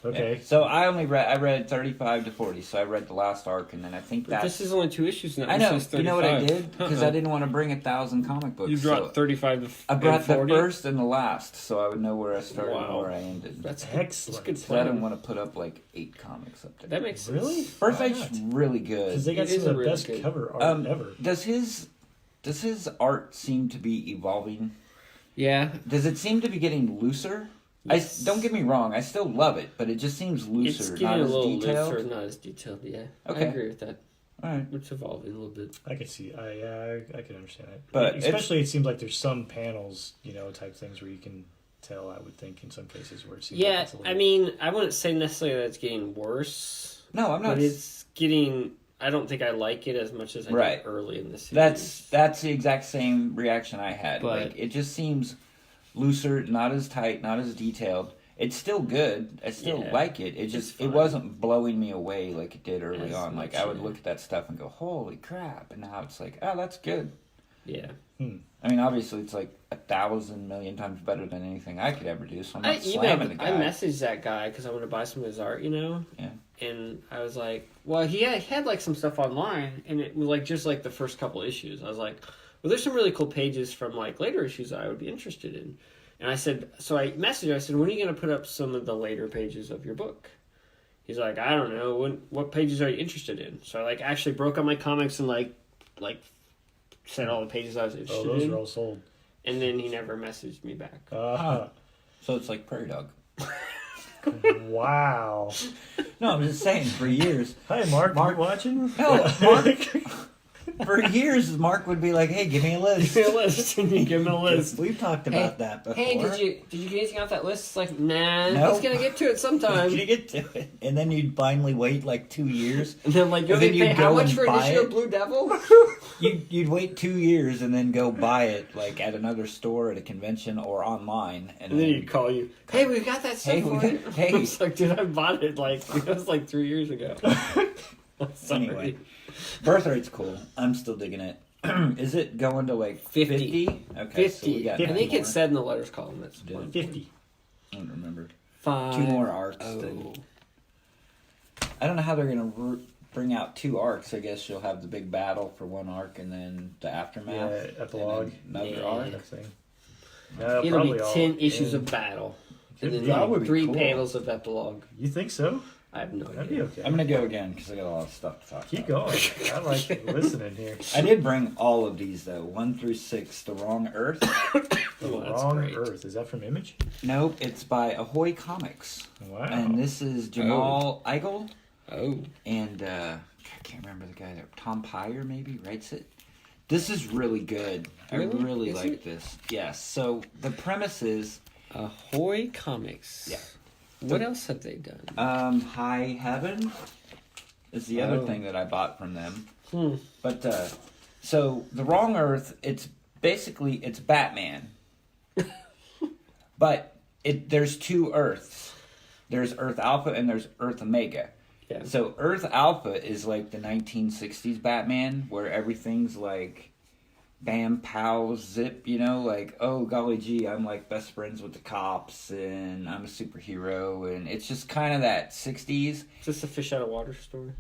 Okay. Yeah. So I read 35 to 40, so I read the last arc, and then I think But that's... this is only 2 issues now. I know. This is You know what I 35. did? Because I didn't want to bring 1,000 comic books. You brought so 35 to I brought and 40? the first and the last, so I would know where I started and Wow. where I ended. That's Excellent. That's a good So I didn't plan. want to put up like 8 comics up there. That makes sense. Really? Birthright's Why not? really good. Because they got It some is of the really best good. cover art ever. Does his art seem to be evolving? Yeah. Does it seem to be getting looser? Yes. Don't get me wrong, I still love it, but it just seems looser, It's not getting a as little detailed. looser, not as detailed. Yeah, Okay. I agree with that. All right. It's evolving a little bit. I could see. I can understand that. But especially, it seems like there's some panels, type things where you can tell. I would think in some cases where it seems. like Yeah, it's a little, I mean, I wouldn't say necessarily that it's getting worse. No, I'm not. But it's getting. I don't think I like it as much as I Right. did early in the series. That's the exact same reaction I had. But- like it just seems looser, not as tight, not as detailed. It's still good. I still Yeah, like it. It just fine. it wasn't blowing me away like it did early As on. Like much, I would yeah. look at that stuff and go, "Holy crap!" And now it's like, "Oh, that's good." Yeah. I mean, obviously, it's like 1,000 million times better than anything I could ever do. So I'm I not slamming the emailed, guy. I messaged that guy because I wanted to buy some of his art, Yeah. And I was like, well, he had like some stuff online, and it was like just like the first couple issues. I was like, well, there's some really cool pages from like later issues that I would be interested in. And I said, so I messaged him, I said, when are you going to put up some of the later pages of your book? He's like, I don't know. What pages are you interested in? So I like actually broke up my comics and like said all the pages I was interested those in. are all sold. And then he never messaged me back. So it's like Prairie Dog. Wow. No, I'm just saying. For years, Hi, Mark. Are you watching? no, Mark. For years, Mark would be like, "Hey, give me a list." Give me a list. And you give him a list. We've talked about that before. Hey, did you get anything off that list? It's like, nah, Nope. he's gonna get to it sometime. You get to it, and then you'd finally wait like 2 years. And then like, you'll And then pay you'd how go much and for an buy issue it. of Blue Devil? You'd wait 2 years and then go buy it like at another store at a convention or online, And then he'd call you. Hey, we've got that stuff Hey, for we you. got- hey. It's like, dude, I bought it like it was like 3 years ago. Sorry. Anyway, Birthright's cool. I'm still digging it. Is it going to like 50? Okay, so we 50. got I 9 think more. it said in the letters column. It's Did it? 50. I don't remember. 5. 2 more arcs. Oh. I don't know how they're gonna bring out 2 arcs. I guess you'll have the big battle for 1 arc, and then the aftermath. Yeah, epilogue. And then another Yeah. arc. Kind of thing. It'll be probably 10 all issues in. of battle. Could And be. then That would like be 3 cool. panels of epilogue. You think so? I have no That'd be idea. okay. I'm gonna go again because I got a lot of stuff to talk Keep about. going. I like listening here. I did bring all of these though, 1 through 6. The Wrong Earth. The Oh, that's Wrong great. Earth. Is that from Image? Nope, it's by Ahoy Comics, Wow. and this is Jamal Eigel, Oh. and I can't remember the guy that Tom Pyre maybe writes it. This is really good. Really? I really Is like it? this. Yes. So the premise is Ahoy Comics. Yeah. What else have they done? High Heaven is the other Oh. thing that I bought from them. Hmm. But so the Wrong Earth, it's basically it's Batman, but there's 2 Earths. There's Earth Alpha and there's Earth Omega. Yeah. So Earth Alpha is like the 1960s Batman, where everything's like, bam, pow, zip. You know, like oh golly gee, I'm like best friends with the cops and I'm a superhero, and it's just kind of that 60s. Is this a fish out of water story?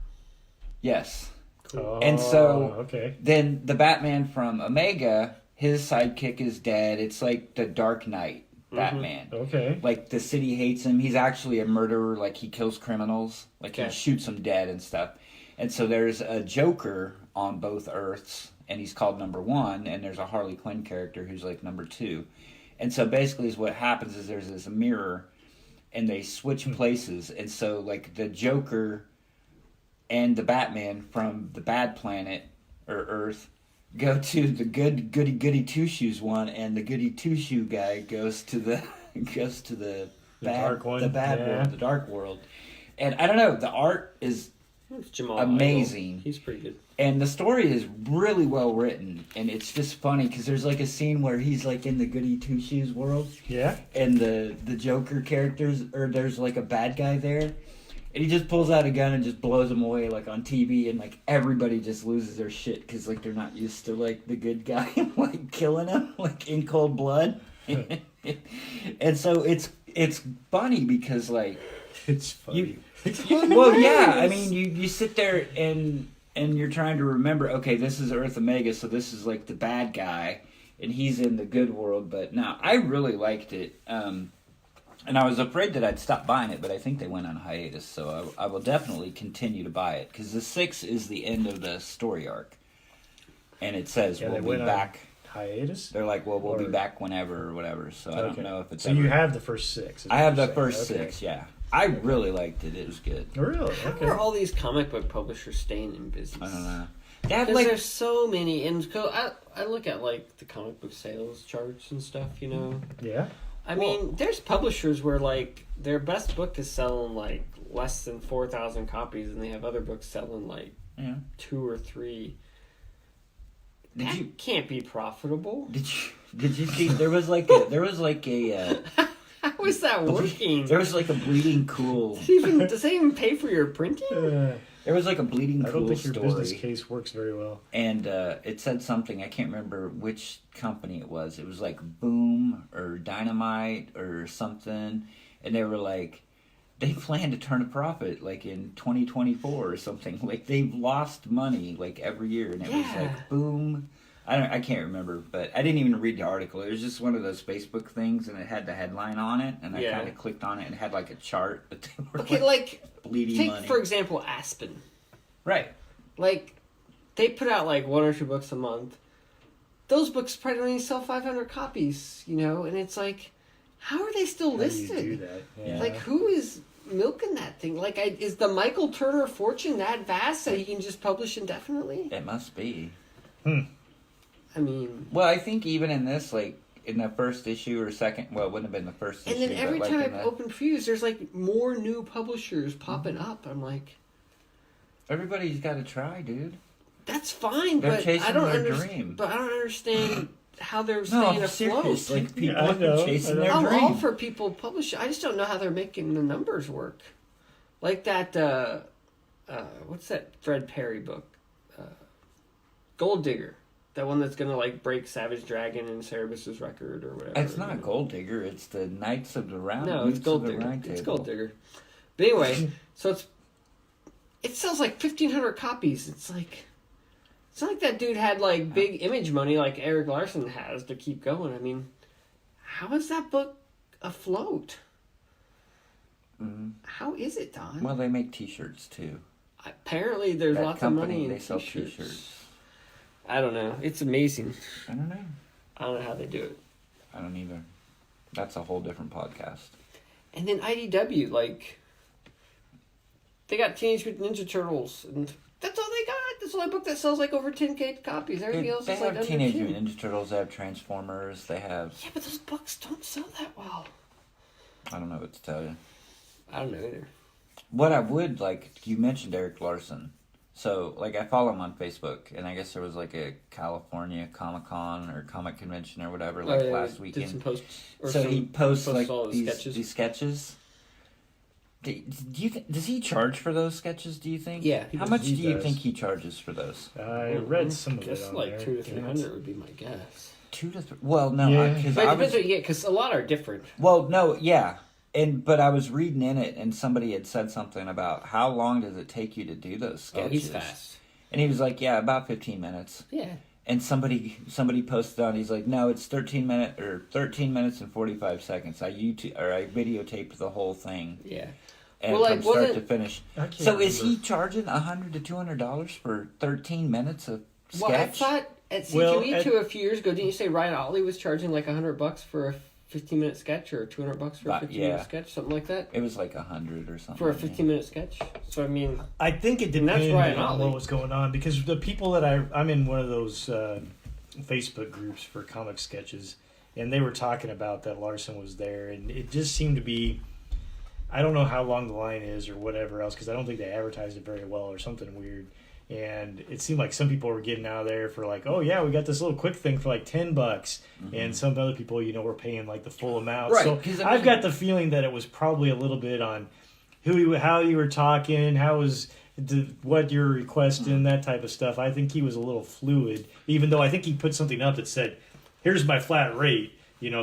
Yes. Oh, And so- okay. Then the Batman from Omega, his sidekick is dead. It's like the Dark Knight Batman. Okay. Like the city hates him. He's actually a murderer. Like he kills criminals. Like Okay. he shoots them dead and stuff. And so there's a Joker on both Earths, and he's called number 1. And there's a Harley Quinn character who's like number 2. And so basically, is what happens is there's this mirror, and they switch places. And so like the Joker and the Batman from the bad planet or Earth go to the goody two shoes one, and the goody two shoe guy goes to the bad dark one, the bad yeah. world, the dark world. And I don't know, the art is It's Jamal Amazing. Eichel. He's pretty good. and the story is really well written, and it's just funny because there's like a scene where he's like in the goody two shoes world, Yeah. and the Joker characters, or there's like a bad guy there, and he just pulls out a gun and just blows him away like on TV, and like everybody just loses their shit because like they're not used to like the good guy like killing him like in cold blood. And so it's funny because like It's funny. well yeah, I mean you sit there and you're trying to remember, okay, this is Earth Omega, so this is like the bad guy and he's in the good world. But no, I really liked it. And I was afraid that I'd stop buying it, but I think they went on hiatus, so I will definitely continue to buy it, because the 6 is the end of the story arc. And it says, Yeah, they we'll be went on back. Hiatus? They're like, well, we'll be Or- back whenever or whatever, so I don't know if it's So ever... you have the first 6. is I what have you're the saying. first Okay. 6, yeah. I really liked it. It was good. Really? How Okay. are all these comic book publishers staying in business? I don't know. They have, Because like... there's so many, and I look at like the comic book sales charts and stuff. You know, Yeah. I mean, there's publishers where like their best book is selling like less than 4,000 copies, and they have other books selling like Yeah. 2 or 3. Did That you... can't be profitable. Did you see there was like a How is that working? there was like a Bleeding Cool Does they even pay for your printing? there was like a Bleeding I don't Cool think your story, business case works very well. and it said something, I can't remember which company it was like Boom or Dynamite or something, and they were like they plan to turn a profit like in 2024 or something. Like they've lost money like every year, and it was Yeah. like Boom. I can't remember, but I didn't even read the article. It was just one of those Facebook things, and it had the headline on it, and I Yeah. kind of clicked on it, and it had like a chart, but they were Okay, like like bleeding take money. for example Aspen. Right. Like, they put out like 1 or 2 books a month. Those books probably don't even sell 500 copies, you know? And it's like, how are they still How do you listed? do that? Yeah. Like, who is milking that thing? Like, is the Michael Turner fortune that vast that he can just publish indefinitely? It must be. I mean, Well, I think even in this, like, in the first issue or second, well, it wouldn't have been the first and issue. then every but time like I in the, open previews, there's like more new publishers popping up. I'm like, everybody's got to try, dude. that's fine, They're but chasing I don't their understand. dream. But I don't understand how they're No, staying I'm afloat. serious. Like, people I know, are chasing I know. their I'm dream. all for people publishing. I just don't know how they're making the numbers work. Like that, what's that Fred Perry book? Gold Digger. That one that's gonna like break Savage Dragon and Cerebus's record or whatever. It's not Gold Digger. It's the Knights of the Round. No, it's Gold Digger. It's Gold Digger. But anyway, so it sells like 1,500 copies. It's not like that dude had like big image money like Eric Larson has to keep going. I mean, how is that book afloat? Mm-hmm. How is it, Don? Well, they make T-shirts too. Apparently, there's That lots company, of money in they sell t-shirts. T-shirts. I don't know. It's amazing. I don't know. I don't know how they do it. I don't either. That's a whole different podcast. And then IDW, like, they got Teenage Mutant Ninja Turtles, and that's all they got. That's the only book that sells like over 10K copies. Everything else They is like have under Teenage 2. Mutant Ninja Turtles. They have Transformers. They have. Yeah, but those books don't sell that well. I don't know what to tell you. I don't know either. What I would like, you mentioned Eric Larson. So, like, I follow him on Facebook, and I guess there was, like, a California Comic-Con or Comic Convention or whatever, like, last weekend. Did some posts. So he posts, like, all these sketches. Does he charge for those sketches, do you think? Yeah. How much do He you does. think he charges for those? I read some of it Just on like there. 200 to 300 would be my guess. 2 to 3? Well, no, Yeah. because But it I depends was... what you get, because a lot are different. Well, no, yeah. But I was reading in it, and somebody had said something about how long does it take you to do those sketches? Oh, he's fast. And he was like, yeah, about 15 minutes. Yeah. And somebody posted on, he's like, no, it's 13 minutes and 45 seconds. I videotaped the whole thing. Yeah. And Well, from like, start to finish. I can't So is he remember. charging $100 to $200 for 13 minutes of sketch? Well, I thought at CQE2 a few years ago, didn't you say Ryan Ollie was charging like $100 for a 15-minute sketch or $200 for a 15-minute sketch, something like that? It was like 100 or something. For a 15-minute sketch. So I mean, I think it And that's depended Ryan on Ollie. what was going on because the people that I'm in one of those Facebook groups for comic sketches, and they were talking about that Larson was there, and it just seemed to be. I don't know how long the line is or whatever else because I don't think they advertised it very well or something weird. And it seemed like some people were getting out of there for like, oh yeah, we got this little quick thing for like $10, and some other people, were paying like the full amount. Right, So 'cause I've got the feeling that it was probably a little bit on how you were talking, what you're requesting, that type of stuff. I think he was a little fluid, even though I think he put something up that said, "Here's my flat rate,"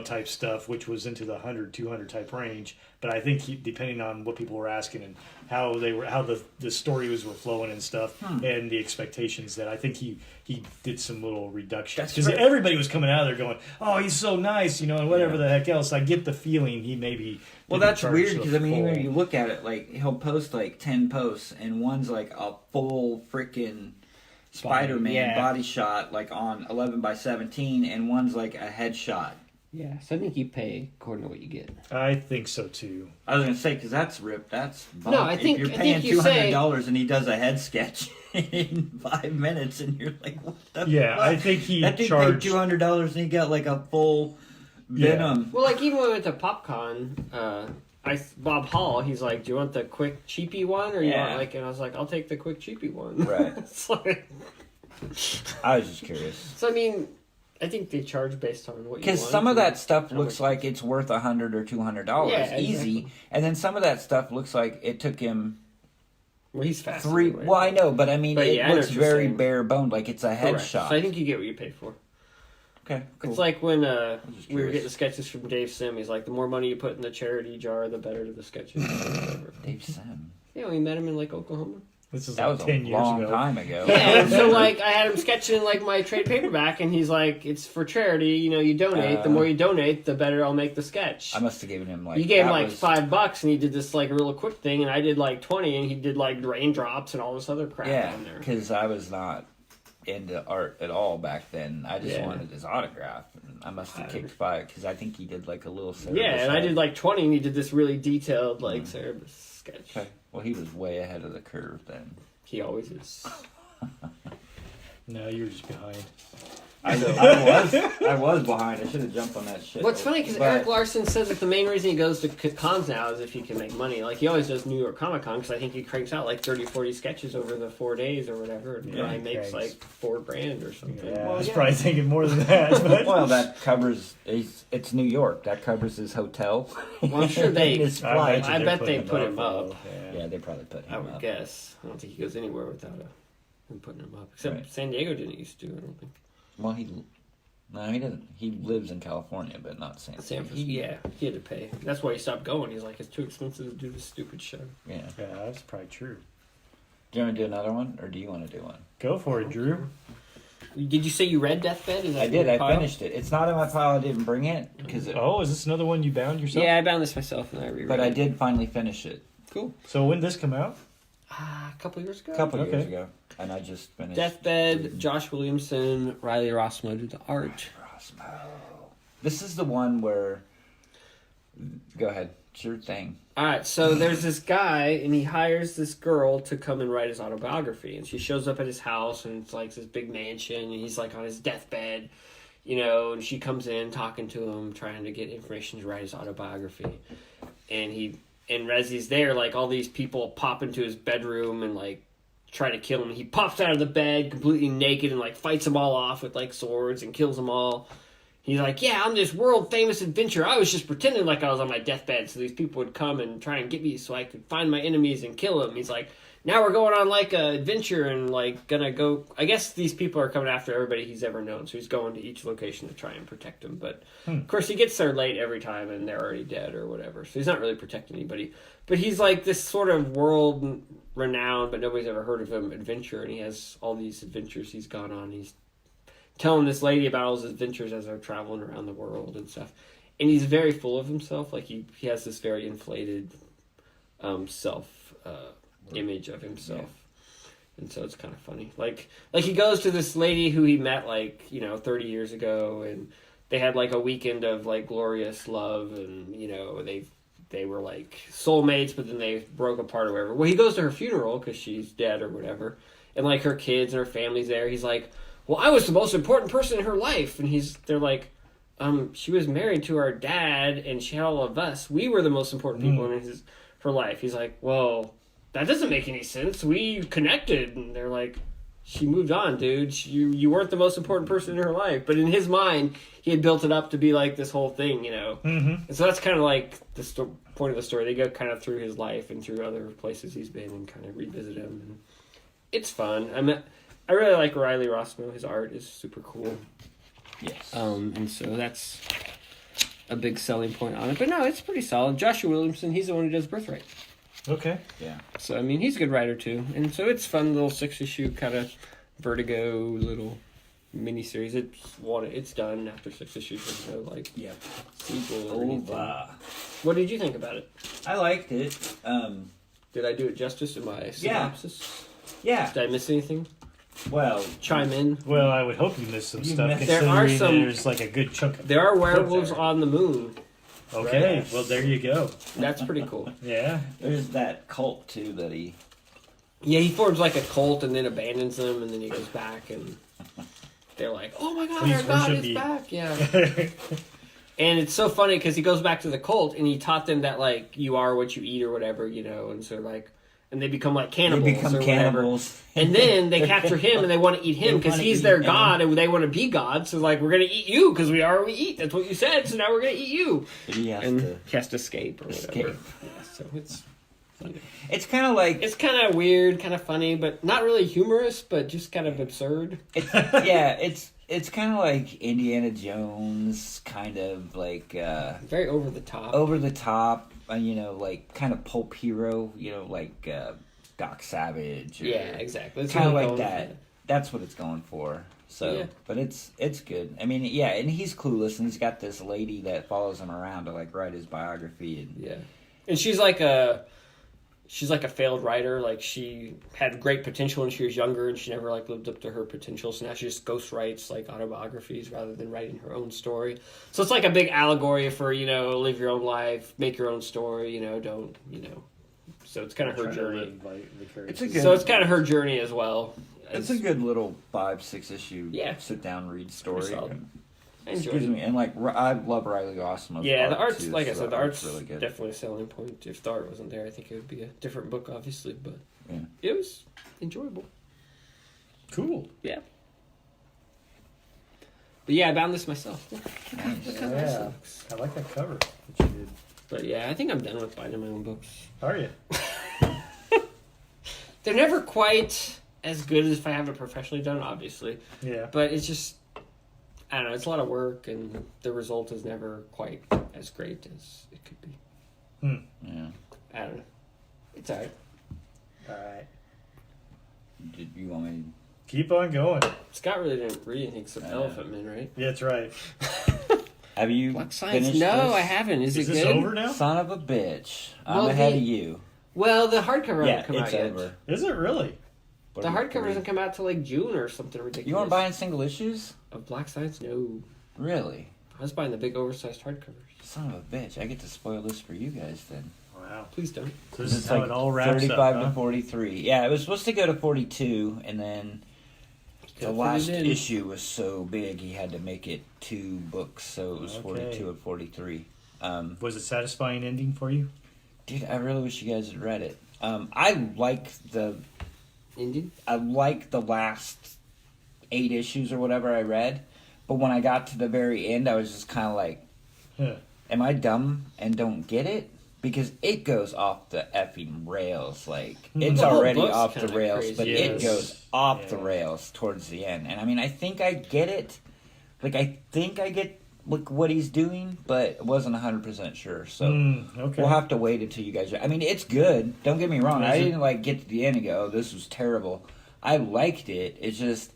type stuff, which was into the 100, 200 type range. But I think depending on what people were asking and how the stories were flowing and stuff, and the expectations, that I think he did some little reductions because everybody was coming out of there going, "Oh, he's so nice," and whatever the heck else. I get the feeling he maybe. Well, didn't that's charge weird the because when full. you look at it, like he'll post like 10 posts, and one's like a full freaking Spider-Man body shot, like on 11x17, and one's like a headshot. yeah. So I think you pay according to what you get. I think so too. I was gonna say because that's ripped. That's bump. No, I think- if you're I paying think you say- $200 and he does a head sketch in 5 minutes, and you're like, what the Yeah, fuck? I think he that dude charged. paid $200 and he got like a full Venom. Well, like even when we went to PopCon, Bob Hall, he's like, "Do you want the quick cheapy one, or you Yeah. want like?" And I was like, "I'll take the quick cheapy one." Right. It's like, I was just curious. so I mean, I think they charge based on what you want. Because some of that stuff how looks much- like it's worth $100 or $200 Yeah, easy, exactly. and then some of that stuff looks like it took him Well, he's fast. 3. anyway. Well, I know, but I mean, But it yeah, I know looks what you're very saying. bare boned, like it's a Correct. headshot. So I think you get what you pay for. Okay, cool. It's like when just we were curious. getting the sketches from Dave Sim. He's like, the more money you put in the charity jar, the better to the sketches. Dave Sim. Yeah, we met him in like Oklahoma. This is That like was 10 a years long ago. time ago. Yeah, and so like I had him sketching like my trade paperback, and he's like, "It's for charity. You donate. The more you donate, the better I'll make the sketch." I must have given him like. You gave him that like was- $5, and he did this like real quick thing, and I did like 20, and he did like raindrops and all this other crap Yeah, on there. because I was not into art at all back then. I just Yeah. wanted his autograph. And I must have kicked 5 because I think he did like a little. Yeah, and I did like 20, and he did this really detailed like Cerebus sketch. Okay. Well, he was way ahead of the curve then. He always is. No, you're just behind. I was behind. I should have jumped on that shit. What's funny because Eric Larson says that the main reason he goes to cons now is if he can make money. Like he always does New York Comic Con because I think he cranks out like 30, 40 sketches over the 4 days or whatever, and Yeah, probably he makes cranks. like $4,000 or something. Yeah, Well, I was probably thinking more than that. But Well, that covers. It's New York. That covers his hotel. Well, I'm sure they- And his flight. I they're bet putting they put him though. up. Yeah, they probably put him I would up. guess. I don't think he goes anywhere without him putting him up. Except Right. San Diego didn't used to. I don't think. Well, he doesn't. He lives in California, but not San Francisco. Yeah, he had to pay. That's why he stopped going. He's like, it's too expensive to do this stupid show. Yeah. Yeah, that's probably true. Do you want to do another one, or do you want to do one? Go for it, Drew. Did you say you read Deathbed? I did. I finished it. It's not in my pile. I didn't bring it because. Is this another one you bound yourself? Yeah, I bound this myself and I reread it. But I did finally finish it. Cool. So when did this come out? A couple years ago. A couple years ago, and I just finished. Deathbed. Josh Williamson, Riley Rossmo did the art. Rossmo. This is the one where. Go ahead. It's your thing. All right, so there's this guy, and he hires this girl to come and write his autobiography. And she shows up at his house, and it's like this big mansion, and he's like on his deathbed, and she comes in talking to him, trying to get information to write his autobiography. And as he's there, like all these people pop into his bedroom and like try to kill him. He pops out of the bed completely naked and like fights them all off with like swords and kills them all. He's like, yeah, I'm this world-famous adventurer. I was just pretending like I was on my deathbed so these people would come and try and get me so I could find my enemies and kill them. He's like, now we're going on like an adventure and like gonna go... I guess these people are coming after everybody he's ever known, so he's going to each location to try and protect them. But, of course, he gets there late every time and they're already dead or whatever, so he's not really protecting anybody. But he's like this sort of world-renowned, but nobody's ever heard of him, adventurer, and he has all these adventures he's gone on. He's telling this lady about all his adventures as they're traveling around the world and stuff. And he's very full of himself. Like, he has this very inflated image of himself. Yeah. And so it's kind of funny. Like he goes to this lady who he met, 30 years ago, and they had, like, a weekend of, like, glorious love, and, they were, like, soulmates, but then they broke apart or whatever. Well, he goes to her funeral because she's dead or whatever, and, like, her kids and her family's there. He's like, well, I was the most important person in her life. And they're like, she was married to our dad and she had all of us. We were the most important people in her life. He's like, well, that doesn't make any sense. We connected. And they're like, she moved on, dude. You weren't the most important person in her life. But in his mind, he had built it up to be like this whole thing, Mm-hmm. And so that's kind of like the point of the story. They go kind of through his life and through other places he's been and kind of revisit him. And it's fun. I really like Riley Rossmo. His art is super cool. Yes. And so that's a big selling point on it. But no, it's pretty solid. Joshua Williamson, he's the one who does Birthright. Okay. Yeah. So, he's a good writer, too. And so it's fun, little 6-issue kind of Vertigo little miniseries. It's done after 6 issues. There's no, sequel or anything. What did you think about it? I liked it. Did I do it justice in my synopsis? Yeah. Did I miss anything? Well, chime in. Well, I would hope you missed some stuff. There's like a good chunk of... There are werewolves on the moon. Okay, right. Well, there you go. That's pretty cool. Yeah. There's that cult, too, that he... Yeah, he forms like a cult and then abandons them, and then he goes back, and they're like, oh my god, our god is back. Yeah. And it's so funny, because he goes back to the cult, and he taught them that, you are what you eat or whatever, and so, and they become like cannibals. They become cannibals. And then they capture him and they want to eat him because he's their god and they want to be god. So we're going to eat you because we are what we eat. That's what you said. So now we're going to eat you. He has to escape or whatever. Yeah, so it's funny. It's kind of like... It's kind of weird, kind of funny, but not really humorous, but just kind of absurd. It's kind of like Indiana Jones, kind of like... very over the top. Over the top. Kind of pulp hero, like Doc Savage. Or yeah, exactly. Kind of like that. That's what it's going for. So, yeah. But it's good. and he's clueless, and he's got this lady that follows him around to write his biography. And she's like a failed writer. She had great potential when she was younger, and she never lived up to her potential. So now she just ghost writes autobiographies rather than writing her own story. So it's like a big allegory for live your own life, make your own story. Don't. So it's kind of her journey. It's kind of her journey as well. It's a good little 5-6 issue sit down read story. Excuse me, and I love Riley Rossmo. Yeah, the art's too, I said, the art's really good. Definitely a selling point. If the art wasn't there, I think it would be a different book, obviously, but yeah. It was enjoyable. Cool. Yeah. But yeah, I bound this myself. Yeah, I like that cover that you did. But yeah, I think I'm done with binding my own books. Are you? They're never quite as good as if I have it professionally done, obviously. Yeah. But it's just I don't know. It's a lot of work, and the result is never quite as great as it could be. Yeah. I don't know. It's alright. All right. Did you want me? Keep on going. Scott really didn't read anything except Elephantmen, right? Yeah, that's right. Have you Black Science? finished No, this? I haven't. Is it this good? over now? Son of a bitch! Well, I'm ahead of you. Well, the hardcover Yeah, hasn't come out it's yet. over. Is it really? The hardcover doesn't come out till like June or something ridiculous. You weren't buying single issues? Of Black Science? No. Really? I was buying the big oversized hardcovers. Son of a bitch! I get to spoil this for you guys then. Wow. Please don't. So this is how it all wraps 35 up, to huh? 43. Yeah, it was supposed to go to 42, and then the Could've last fit it in. issue was so big he had to make it 2 books, so it was Okay. 42 and 43. Was it satisfying ending for you? Dude, I really wish you guys had read it. I like the Indian? last 8 issues or whatever I read, but when I got to the very end, I was just kind of like, Huh. am I dumb and don't get it? Because it goes off the effing rails. Like, it's The whole already book's off the kinda rails, crazy. but Yes. it goes off the Yeah. rails towards the end. And I mean, I think I get it. Like, I think I get like what he's doing, but I wasn't 100% sure. So Okay. we'll have to wait until you guys. I mean, it's good. Don't get me wrong. I Is it? didn't like get to the end and go, "Oh, this was terrible." I liked it. It's just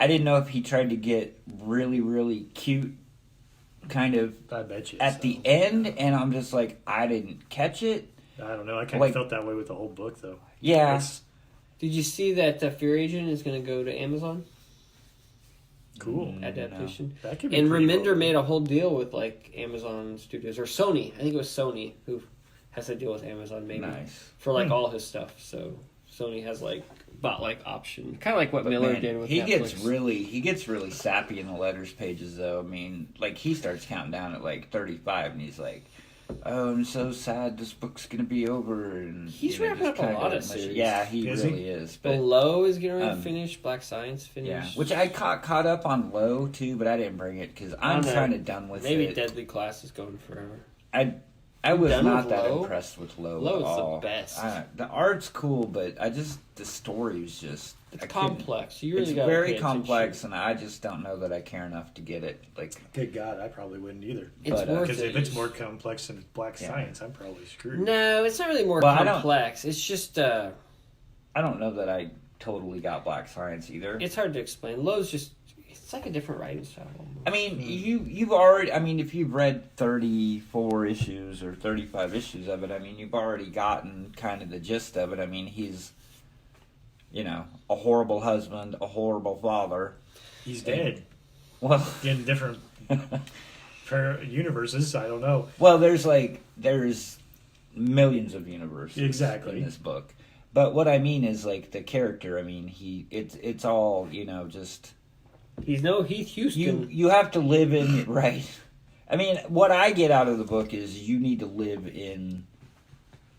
I didn't know if he tried to get really, really cute, kind of I bet you. at so. the end, and I'm just like, I didn't catch it. I don't know. I kind like- of felt that way with the whole book, though. Yeah, It's Did you see that Fear Agent is going to go to Amazon? cool. Adaptation. That could be And pretty Reminder cool. made a whole deal with like Amazon Studios or Sony. I think it was Sony who has a deal with Amazon maybe nice. for like all his stuff. So Sony has like bought like option, kind of like what But Miller man, did with he Netflix. gets really sappy in the letters pages though. I mean, like he starts counting down at like 35, and he's like, "Oh, I'm so sad. This book's gonna be over." And He's you know, wrapping just up a kinda lot got of mushy. series. Yeah, he Is he? really is. But Below is getting ready to um, finish. Black Science yeah, finished. which I caught up on Low too, but I didn't bring it because I'm know. kind of done with Maybe it. Deadly Class is going forever. I was done not with that Low? impressed with Low Low at is the all. best. The art's cool, but the story was just It's I couldn't- complex. You really It's gotta very pay complex, attention. and I just don't know that I care enough to get it. Like, Good God, I probably wouldn't either. It's but, worth Because it. if it's more complex than Black Yeah. Science, I'm probably screwed. No, it's not really more Well, I don't- complex. It's just I don't know that I totally got Black Science either. it's hard to explain. Low's just it's like a different writing style. I mean, you've already. I mean, if you've read 34 issues or 35 issues of it, I mean, you've already gotten kind of the gist of it. I mean, he's, you know, a horrible husband, a horrible father. He's dead Well, in different universes. I don't know. well, there's millions of universes Exactly. in this book. But what I mean is like the character. I mean, it's all, you know, just He's no Heath Houston. you have to live in right. I mean, what I get out of the book is you need to live in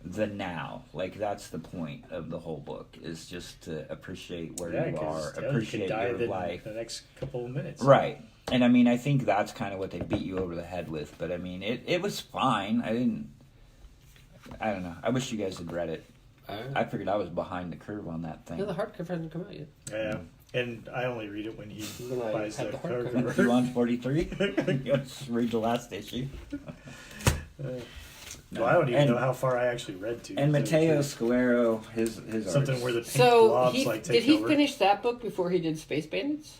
the now. Like that's the point of the whole book is just to appreciate where you are, you appreciate could die your in life. the next couple of minutes. Right. And I mean, I think that's kind of what they beat you over the head with. But I mean, it was fine. I don't know. I wish you guys had read it. I figured I was behind the curve on that thing. No, the hardcover hasn't come out yet. Yeah. And I only read it when he Then I buys the have the hardcover. You hardcover. on 43? You want to read the last issue? Well, I don't even And- know how far I actually read to. And Matteo Scalero, his Something art's- where the pink So blobs he, like did take he over. finish that book before he did Space Bandits?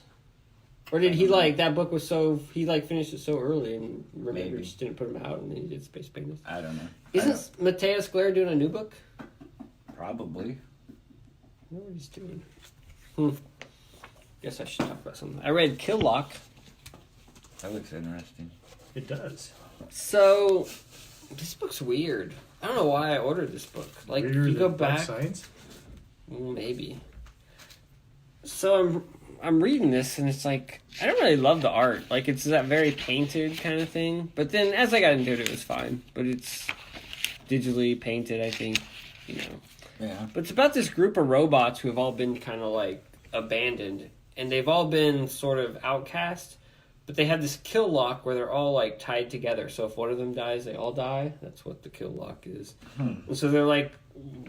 Or did he like that book was so he like finished it so early and remember Maybe. just didn't put him out and then he did Space Bandits? I don't know. Isn't Matteo Scalera doing a new book? Probably. I wonder what he's doing. Guess I should talk about something. I read Kill Lock. That looks interesting. It does. So this book's weird. I don't know why I ordered this book. Like Weirder you go than Black back, Science? maybe. So I'm reading this and it's like I don't really love the art. Like it's that very painted kind of thing. But then as I got into it, it was fine. But it's digitally painted, I think. You know. Yeah. But it's about this group of robots who have all been kind of like abandoned, and they've all been sort of outcast. but they have this kill lock where they're all like tied together. So if one of them dies, they all die. That's what the kill lock is. And so they're like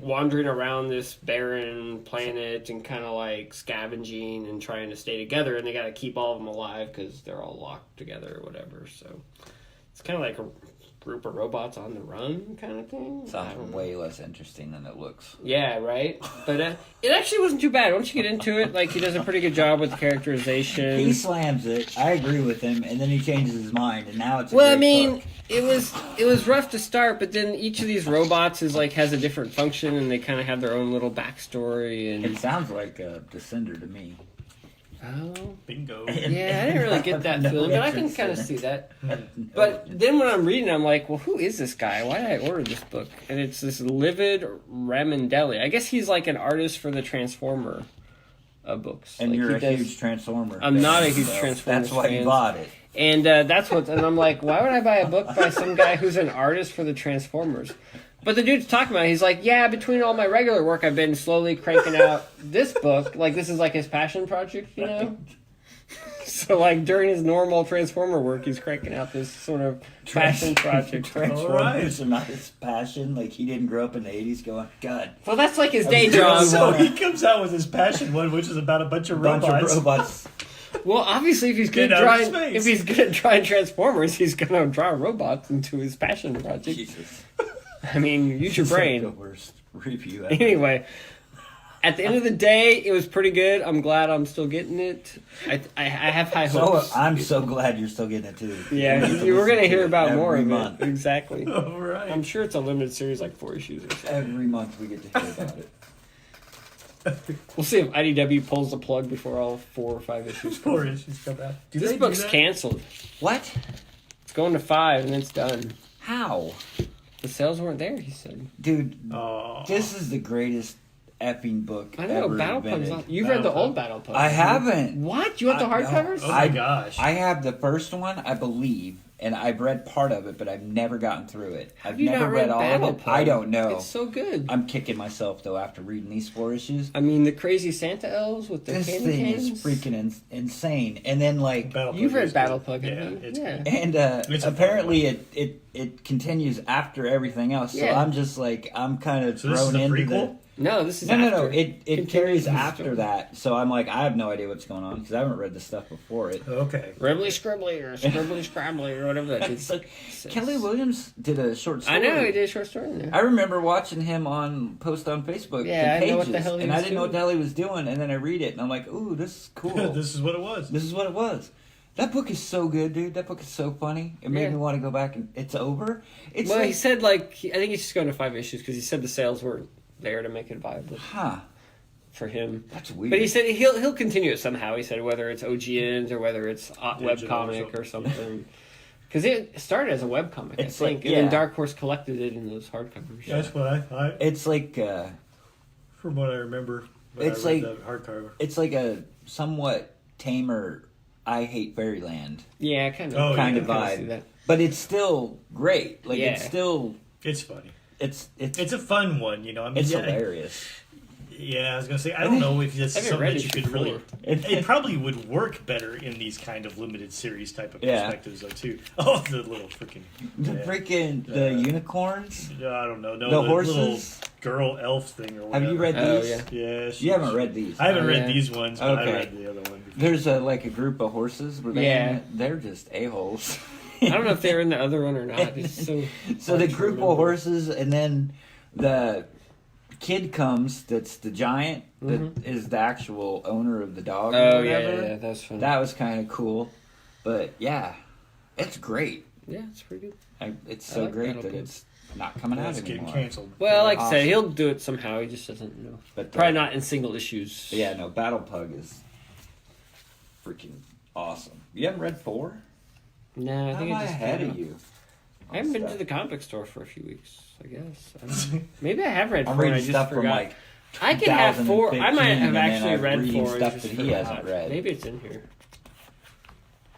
wandering around this barren planet and kind of like scavenging and trying to stay together, and they got to keep all of them alive because they're all locked together or whatever. So it's kind of like a group of robots on the run kind of thing. Sounds way less interesting than it looks. Yeah, right? But it actually wasn't too bad. Once you get into it, like, he does a pretty good job with the characterization. He slams it. I agree with him, and then he changes his mind, and now it's a Well, I great mean, book. it was rough to start, but then each of these robots is like has a different function, and they kind of have their own little backstory. And It sounds like a Descender to me. oh, Bingo. yeah, I didn't really get that No feeling, but I can interest kind in of it. see that. But then when I'm reading, I'm like, well, who is this guy? Why did I order this book? And it's this Livid Ramondelli. I guess he's like an artist for the Transformer books. And Like, you're he a does- huge Transformer I'm fan, not a huge so Transformers That's why fan. you bought it. And and I'm like, why would I buy a book by some guy who's an artist for the Transformers? But the dude's talking about it. He's like, yeah, between all my regular work, I've been slowly cranking out this book. Like, this is like his passion project, you know? So, like, during his normal Transformer work, he's cranking out this sort of passion project. Transformers are not his passion. Like, he didn't grow up in the 80s going, God, Well, that's like his day really job. So he comes out with his passion one, which is about a bunch of bunch robots. of robots. Well, obviously, if he's good Get at out of drawing, space. if he's good at drawing Transformers, he's gonna draw robots into his passion project. Jesus. I mean, use your It's like brain. the worst review ever. Anyway, at the end of the day, it was pretty good. I'm glad I'm still getting it. I have high So hopes. I'm so glad you're still getting it too. Yeah, You have to you were listen going to hear about every more of month. it. Exactly. All right. I'm sure it's a limited series, like 4 issues or something. Every month we get to hear about it. We'll see if IDW pulls the plug before all 4 or 5 issues come 4 out. issues come out. Do This they do book's that? canceled. What? It's going to 5 and it's done. How? The sales weren't there, he said. Dude, Oh. this is the greatest effing book I know, ever Battle invented. Pug's on. You've read the Battle old Pug. Battle Pug. I haven't. What? You want the I- no. hardcovers? Oh my gosh. I have the first one, I believe, and I've read part of it, but I've never gotten through it. I've Have you never not read all Battle of it. Pug? I don't know. It's so good. I'm kicking myself though after reading these 4 issues. I mean, the crazy Santa elves with the This candy thing canes. is freaking insane. And then like, Battle You've Pug read is Battle good. Pug, Yeah, haven't you? it's Yeah. good. and It's a fun apparently it continues after everything else. So Yeah. I'm just like I'm kind of So this is thrown the into prequel? No, this is No. after. It Continues carries the after story. that. So I'm like I have no idea what's going on because I haven't read the stuff before it. Okay. Ribbly Scribbly or Scribbly Scrabbly or whatever that is. So, Kelly Williams did a short story. I know, he did a short story in there. I remember watching him post on Facebook. Yeah, the I know what pages, the hell he and was I didn't know what doing. the hell he was doing. And then I read it, and I'm like, "Ooh, this is cool. This is what it was. This is what it was." That book is so good, dude. That book is so funny. It made Yeah. me want to go back and it's over. It's Well, like, he said, I think he's just going to 5 issues because he said the sales weren't there to make it viable huh? for him. That's weird. But he said he'll continue it somehow. He said whether it's OGNs or whether it's webcomic or something. Because it started as a webcomic, I It's think. like- And then yeah. Dark Horse collected it in those hardcovers. That's what I thought. it's like From what I remember. when It's I read like- the hardcover. it's like a somewhat tamer. I hate Fairyland, Yeah, kind of. Oh, kind yeah, of I see vibe, that. but it's still great. Like it's Yeah. still It's funny. it's It's a fun one, you know. I mean, it's yeah, hilarious. Yeah, I was gonna say I don't know if that's I haven't something read that you it could really. before. It probably would work better in these kind of limited series type of Yeah. perspectives, though. Too. Oh, the little freaking. The freaking the unicorns. I don't know. No, The the horses? little girl elf thing or whatever. Have you read Oh, these? yeah. Yes. You haven't read these. I haven't Oh, read yeah. these ones, but I Okay. read the other one. Before. There's a group of horses. Where Yeah. they're just a holes. I don't know if they were in the other one or not. It's so So the hard to group remember. of horses, and then the kid comes. That's the giant. That is the actual owner of the dog. or Oh, yeah, whatever. yeah, that's fun. That was kind of cool, but yeah, it's great. Yeah, it's pretty good. It's I so like great Battle that Pug. it's not coming out It's getting anymore. canceled. Well, like I said, Awesome. he'll do it somehow. He just doesn't know. But Probably not in single issues. Yeah, no, Battle Pug is freaking awesome. You haven't read 4? Nah, I How think am it I just ahead came of out. you? I haven't been to Stuff. the comic book store for a few weeks. I guess. I don't know. Maybe I have read I'm 4 and I reading just stuff from forgot. like I can have 4. I might 2015, have and then actually I'm read reading 4. and stuff just that he forgot. hasn't read. Maybe it's in here.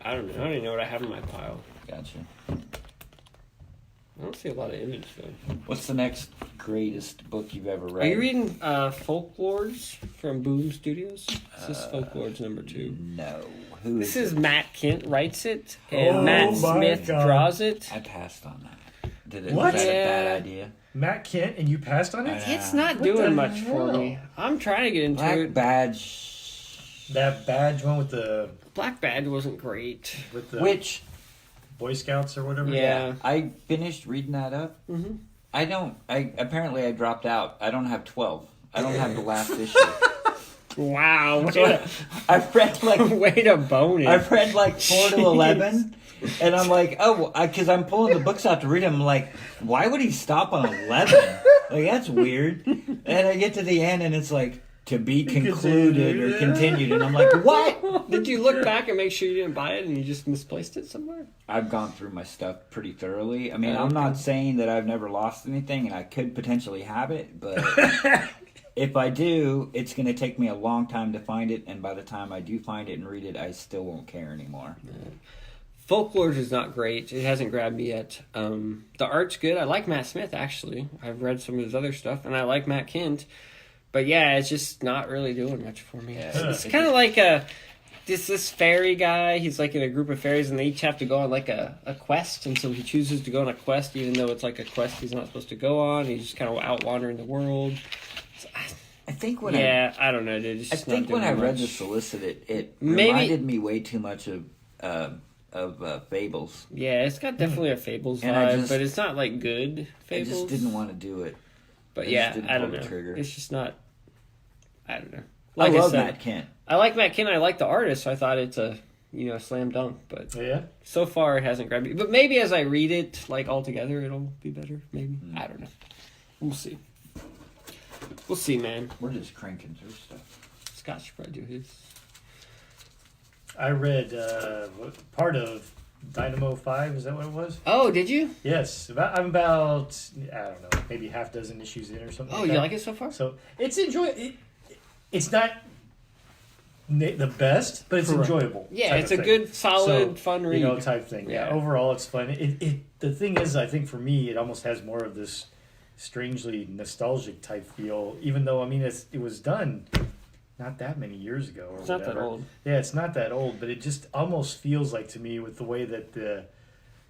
I don't know. I don't even know what I have in my pile. Gotcha. I don't see a lot of image though. What's the next greatest book you've ever read? Are you reading Folklords from Boom Studios? Is this Folklords number 2? No. Who This is is it? Matt Kent writes it, and Oh Matt my Smith God. draws it. I passed on that. What? Was that a bad Yeah. idea? Matt Kent, and you passed on it? It's not What the doing much for hell? me. I'm trying to get into Black it. Badge. That badge one with the Black Badge wasn't great. Which, Boy Scouts or whatever. Yeah. I finished reading that up. Mm-hmm. Apparently I dropped out. I don't have 12. I don't have the last issue. Wow. So I've read like Way to bone it. I've read like 4 to 11, and I'm like, because I'm pulling the books out to read them. I'm like, why would he stop on 11? Like, that's weird. And I get to the end, and it's like, to be concluded or continued, and I'm like, what? Did you look back and make sure you didn't buy it and you just misplaced it somewhere? I've gone through my stuff pretty thoroughly. I mean, Oh, I'm not okay. saying that I've never lost anything, and I could potentially have it, but if I do, it's going to take me a long time to find it, and by the time I do find it and read it, I still won't care anymore. Folklore is not great. It hasn't grabbed me yet. The art's good. I like Matt Smith, actually. I've read some of his other stuff, and I like Matt Kent. But yeah, it's just not really doing much for me. Yeah, It's kind of like this fairy guy. He's like in a group of fairies, and they each have to go on like a quest. And so he chooses to go on a quest, even though it's like a quest he's not supposed to go on. He's just kind of out wandering the world. So, I think when I don't know, dude. It's I just think not when doing I read much. the solicit, it Maybe- reminded me way too much of Fables. Yeah, it's got definitely a Fables And I vibe, just- but it's not like good Fables. I just didn't want to do it. But I yeah, just didn't I don't pull the know. trigger. It's just not. I don't know. I Like I, love said, Matt Kent. I like Matt Kent. I like the artist, so I thought it's a slam dunk. But Yeah. so far, it hasn't grabbed me. But maybe as I read it, like all together, it'll be better. Maybe I don't know. We'll see. We'll see, man. We're just cranking through stuff. Scott should probably do his. I read part of Dynamo 5. Is that what it was? Oh, did you? Yes. I'm about, I don't know, maybe half dozen issues in or something. Oh, like you that. like it so far? So it's it's not the best, but it's Correct. enjoyable. Yeah, type it's of a thing. good, solid, fun read. Type thing. Yeah. Yeah. Overall, it's fun. The thing is, I think for me, it almost has more of this strangely nostalgic type feel. Even though, I mean, it was done not that many years ago. Or It's not whatever. that old. Yeah, it's not that old, but it just almost feels like to me with the way that the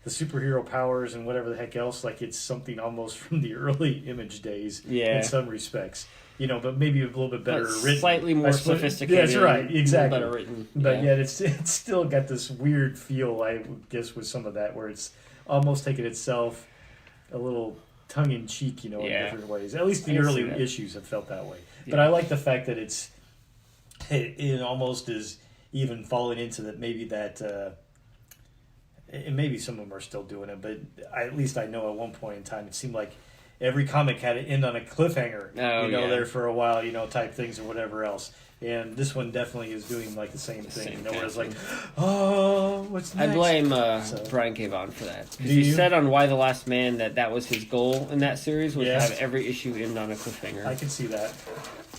superhero powers and whatever the heck else, like it's something almost from the early Image days. Yeah. In some respects. But maybe a little bit better But written. slightly more I suppose- sophisticated. Yeah, that's right. a little Exactly. better written. But yeah. yet it's still got this weird feel, I guess, with some of that, where it's almost taking itself a little tongue in cheek, in Yeah. different ways. At least I the can early see that. issues have felt that way. But Yeah. I like the fact that it almost is even falling into that maybe that. And maybe some of them are still doing it, but at least I know at one point in time it seemed like every comic had to end on a cliffhanger, Oh, yeah. there for a while, type things or whatever else. And this one definitely is doing like the same thing. same Where kind it's of like, oh, what's I next? blame So- Brian K. Vaughan for that. Do Because he you? said on Why the Last Man that was his goal in that series, was Yes. to have every issue end on a cliffhanger. I can see that.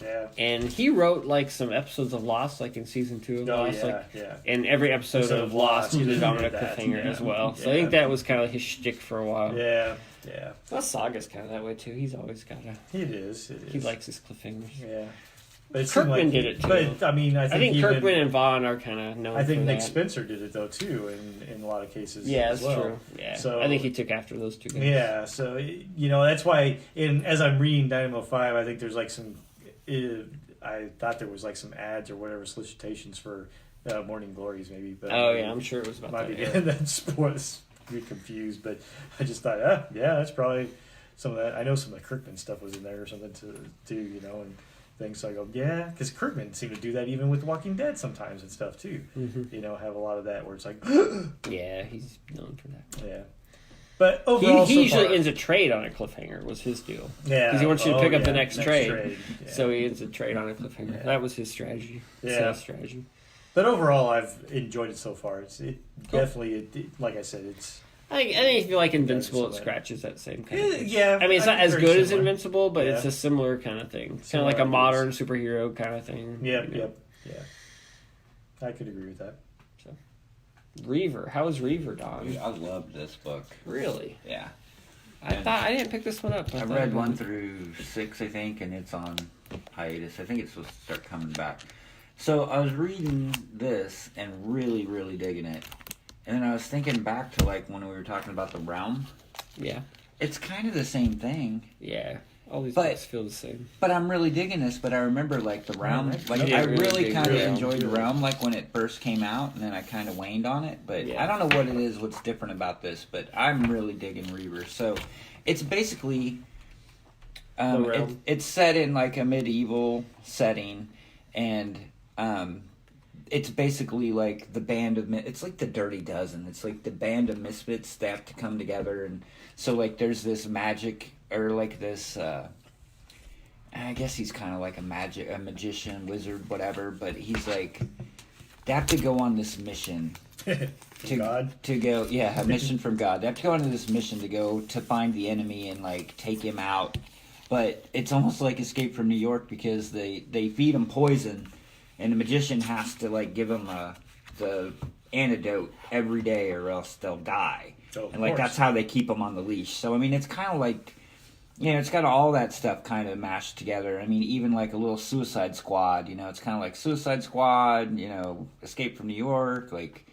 Yeah. And he wrote like some episodes of Lost, like in season 2 of Oh Lost. yeah, Like, yeah. and every episode Episode of of Lost Lost, ended on a did that, cliffhanger yeah. as well. So I Yeah. think that was kind of his shtick for a while. Yeah, yeah. Well, Saga's kind of that way too. He's always got a. It is. It is. He likes his cliffhangers. Yeah. But it seemed Kirkman like, did it, too. But I mean, I think even, Kirkman and Vaughn are kind of known. I think for Nick that. Spencer did it though too, in a lot of cases. Yeah, as that's well. true. Yeah, So- I think he took after those two guys. Yeah, so that's why. As I'm reading Dynamo 5, I think there's like some. I thought there was like some ads or whatever solicitations for Morning Glories, maybe. But Oh yeah, I'm sure it was about might that. be Yeah. getting that sports get confused, but I just thought, yeah, that's probably some of that. I know some of the Kirkman stuff was in there or something too, and things. So I go, yeah, because Kirkman seemed to do that even with Walking Dead sometimes and stuff too. Mhm. Have a lot of that where it's like, Yeah, he's known for that. yeah. But overall, He so usually far, ends a trade on a cliffhanger. Was his deal. yeah, 'cause he wants you to pick up the yeah, next trade. Yeah. So he ends a trade on a cliffhanger. Yeah. That was his strategy. Yeah. Sales strategy. But overall, I've enjoyed it so far. It Cool. definitely, like I said, it's I think if you like Invincible, so it bad. scratches that same kind of thing. yeah. I mean, it's not as very good as similar. Invincible, but Yeah. it's a similar kind of thing. Kind of Similar like a ideas. modern superhero kind of thing. Yep, you know. yeah. I could agree with that. Reaver. How was Reaver, Don? Dude, I loved this book. Really? Yeah. I thought I didn't pick this one up. I thought read I 1 would. through 6, I think, and it's on hiatus. I think it's supposed to start coming back. So I was reading this and really, really digging it. And then I was thinking back to like when we were talking about the realm. Yeah. It's kind of the same thing. Yeah. All these But- books feel the same. But I'm really digging this. But I remember like the realm. Like You did I really really dig kind of Realm. enjoyed the realm like when it first came out, and then I kind of waned on it. But Yeah. I don't know what it is. What's different about this? But I'm really digging Reaver. So it's basically The realm. it's set in like a medieval setting, and it's basically like the band of it's like the Dirty Dozen. It's like the band of misfits that have to come together, and so like there's this magic or like this. I guess he's kind of like a magician, wizard, whatever. But he's like they have to go on this mission God. to go. Yeah, a mission from God. They have to go on this mission to go to find the enemy and like take him out. But it's almost like Escape from New York because they feed him poison, and the magician has to like give him the antidote every day, or else they'll die. Oh, of And like course. that's how they keep them on the leash. So I mean, it's kind of like, you know, it's got all that stuff kind of mashed together. I mean, even like a little Suicide Squad. You know, it's kind of like Suicide Squad. You know, Escape from New York. Like,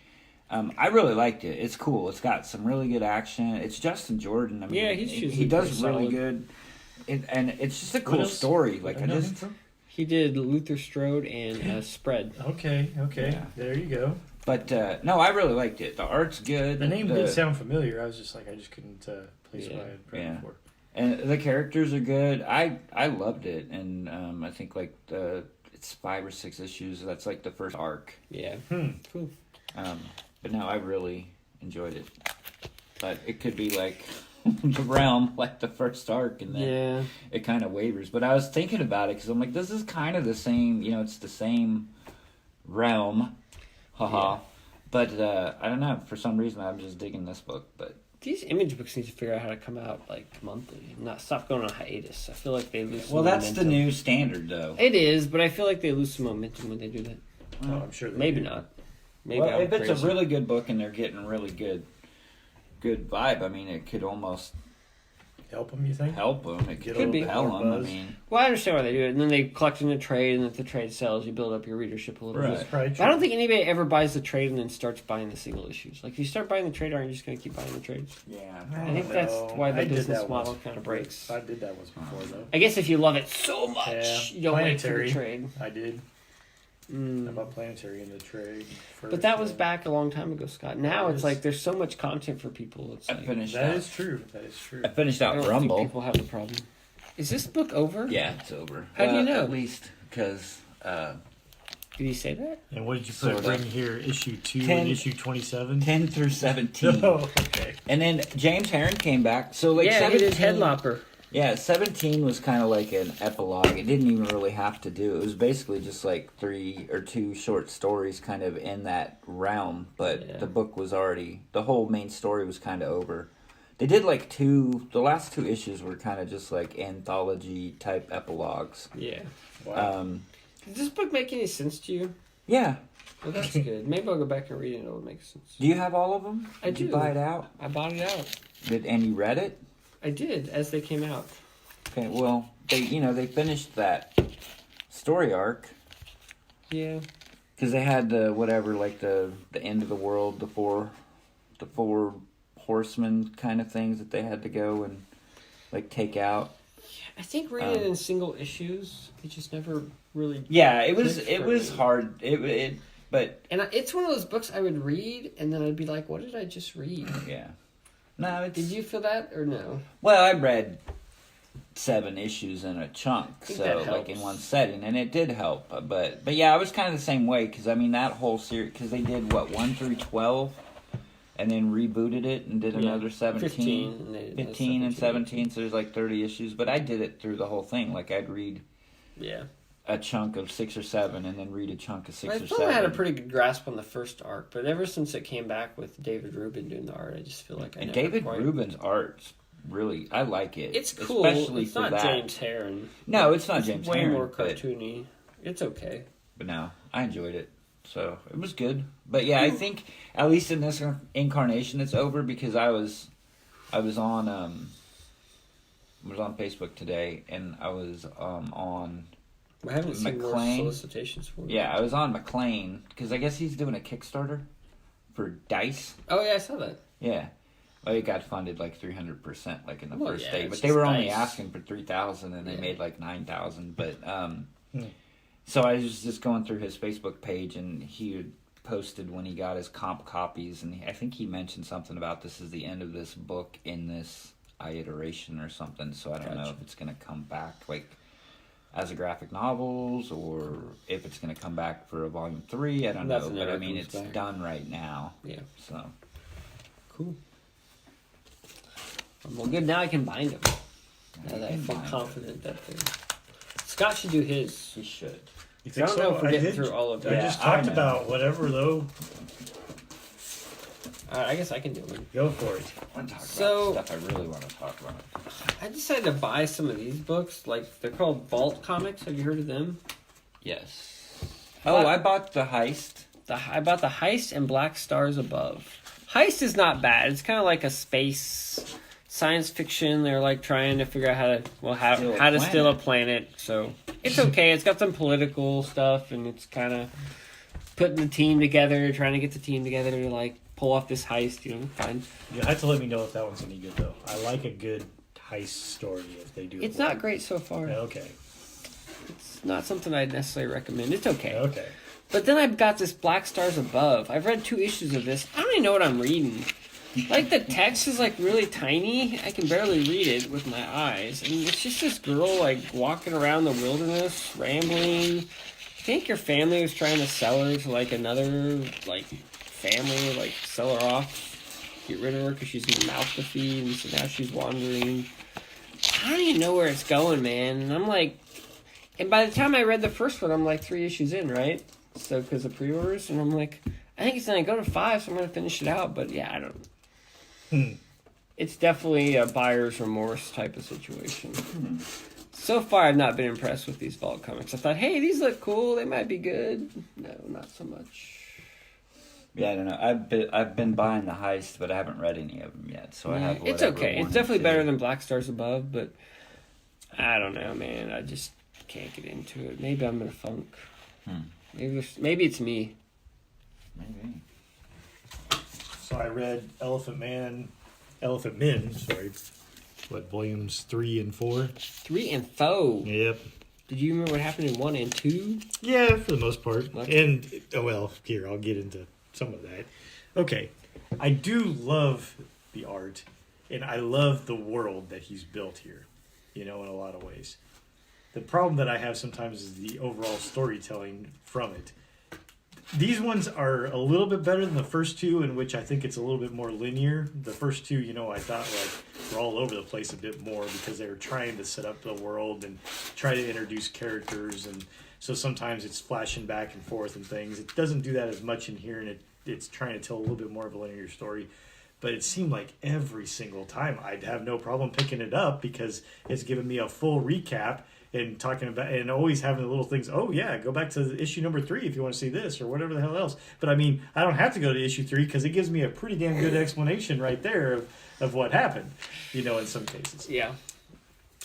I really liked it. It's cool. It's got some really good action. It's Justin Jordan. I mean, Yeah, he's he usually does pretty really solid. good. And it's just a What cool else? story. Like I know him just from? He did Luther Strode and Spread. Okay. Yeah. There you go. But no, I really liked it. The art's good. The name did sound familiar. I was just like, I just couldn't place Yeah. what I had read Yeah. before. And the characters are good. I loved it, and I think like it's 5 or 6 issues. That's like the first arc. Yeah. Cool. But no, I really enjoyed it. But it could be like the realm, like the first arc, and then Yeah. it kind of wavers. But I was thinking about it because I'm like, this is kind of the same. You know, it's the same realm. Haha. Yeah. But I don't know. For some reason, I'm just digging this book. But These Image books need to figure out how to come out like monthly, not stop going on hiatus. I feel like they lose. Some well, that's the momentum. new standard, though. It is, but I feel like they lose some momentum when they do that. Oh, I'm sure. they Maybe do. not. Maybe Well, I'm if it's crazy. a really good book and they're getting really good vibe, I mean, it could almost Help them, you think? help them. It Get could a be. little help more them. I buzz. mean, Well, I understand why they do it, and then they collect in the trade, and if the trade sells, you build up your readership a little Right. bit. That's probably But true. I don't think anybody ever buys the trade and then starts buying the single issues. Like, if you start buying the trade, aren't you just going to keep buying the trades? yeah. I think that's know. why the I did business that model once. kind of breaks. I did that once before, though. I guess if you love it so much, Yeah. you don't wait for the Planetary. trade. I did. Mm. I bought Planetary in the trade. First, But that was back a long time ago, Scott. Now It it's is. like there's so much content for people. It's I like, finished That out. is true. That is true. I finished I out don't think Rumble. people have the problem. Is this book over? Yeah, it's over. How do you know? At least because Did he say that? And what did you put Sorta. right here? Issue 2 10 and issue 27? 10 through 17. Oh, okay. And then James Herron came back. So like yeah, 17, he did Headlopper. Yeah, 17 was kind of like an epilogue. It didn't even really have to do. It was basically just like 3 or 2 short stories kind of in that realm. But Yeah. the book was already, the whole main story was kind of over. They did like the last 2 issues were kind of just like anthology type epilogues. Yeah. Wow. Does this book make any sense to you? Yeah. Well, that's good. Maybe I'll go back and read it and it'll make sense. Do you have all of them? I Did you do. buy it out? I bought it out. And you read it? I did, as they came out. Okay, well, they finished that story arc. Yeah. Because they had the whatever, like the end of the world, the four horsemen kind of things that they had to go and like take out. I think reading it in single issues, it just never really... Yeah, it was Clicked for me. hard. But And it's one of those books I would read, and then I'd be like, what did I just read? yeah, no. It's Did you feel that, or no? well, I read 7 issues in a chunk, think so that like in helps. one setting, and it did help. But yeah, I was kind of the same way because I mean that whole series because they did 1 through 12. And then rebooted it and did another 17. 15. And they did 15 and 17, so there's like 30 issues. But I did it through the whole thing. Like I'd read Yeah. a chunk of 6 or 7 and then read a chunk of 6 I or thought 7. I had a pretty good grasp on the first arc, but ever since it came back with David Rubin doing the art, I just feel like I And never David quite... Rubin's art's really, I like it. It's cool. Especially It's for not that. James Herron. No, it's not James way Herron, more but- cartoony. It's okay. But no, I enjoyed it. So it was good. But yeah, I think at least in this incarnation it's over because I was on Facebook today and I was on I haven't seen more McLean. solicitations for it. Yeah, I was on McLean because I guess he's doing a Kickstarter for Dice. Oh yeah, I saw that. Yeah. Well, it got funded like 300%, like in the first yeah, day, it's but they were just only Dice. asking for 3,000, and they made like 9,000. But Hmm. so I was just going through his Facebook page, and he had posted when he got his comp copies, and I think he mentioned something about this is the end of this book in this iteration or something. So I don't know Gotcha. if it's going to come back like as a graphic novels or if it's going to come back for a volume 3. I don't know, Nothing but I ever mean comes it's back. done right now. Yeah. So Cool. Well, good. Now I can bind them. Now that I can feel bind confident that they're... Scott should do his. he should. You I don't know if we're getting did. through all of I that. just I talked know. about whatever, though. I guess I can do one. Go for it. I want to talk So- about stuff I really want to talk about. I decided to buy some of these books. Like, they're called Vault Comics. Have you heard of them? Yes. Oh, I bought the Heist. I bought the Heist and Black Stars Above. Heist is not bad. It's kind of like a space science fiction. They're like trying to figure out how to steal a planet. So it's okay. It's got some political stuff, and it's kind of putting the team together, trying to get the team together to like pull off this heist. You know, fine. You have to let me know if that one's any good, though. I like a good heist story if they do it It's well. not great so far. Okay. It's not something I'd necessarily recommend. It's okay. Okay. But then I've got this Black Stars Above. I've read 2 issues of this. I don't even know what I'm reading. Like, the text is, like, really tiny. I can barely read it with my eyes. And it's just this girl, like, walking around the wilderness, rambling. I think her family was trying to sell her to, like, another, like, family, like, sell her off, get rid of her because she's a mouth to feed, and so now she's wandering. I don't even know where it's going, man. And I'm like... And by the time I read the first one, I'm, like, 3 issues in, right? So, because of pre-orders, and I'm like, I think it's going to go to 5, so I'm going to finish it out, but yeah, I don't... It's definitely a buyer's remorse type of situation. So far, I've not been impressed with these Vault comics. I thought, hey, these look cool, they might be good. No, not so much. Yeah, I don't know. I've been buying the Heist, but I haven't read any of them yet. So I have. It's whatever okay. one It's or definitely two. better than Black Stars Above, but I don't know, man. I just can't get into it. Maybe I'm in a funk. Maybe it's me. Maybe. So I read Elephantmen, sorry. What, volumes 3 and 4? 3 and 4. Yep. Did you remember what happened in 1 and 2? Yeah, for the most part. Okay. And, here, I'll get into some of that. Okay. I do love the art, and I love the world that he's built here, in a lot of ways. The problem that I have sometimes is the overall storytelling from it. These ones are a little bit better than the first 2, in which I think it's a little bit more linear. The first 2, I thought were all over the place a bit more because they were trying to set up the world and try to introduce characters, and so sometimes it's flashing back and forth and things. It doesn't do that as much in here, and it's trying to tell a little bit more of a linear story. But it seemed like every single time I'd have no problem picking it up because it's giving me a full recap and talking about, and always having the little things. Oh yeah, go back to issue number 3 if you want to see this or whatever the hell else. But I mean, I don't have to go to issue 3 because it gives me a pretty damn good explanation right there of what happened. In some cases, Yeah.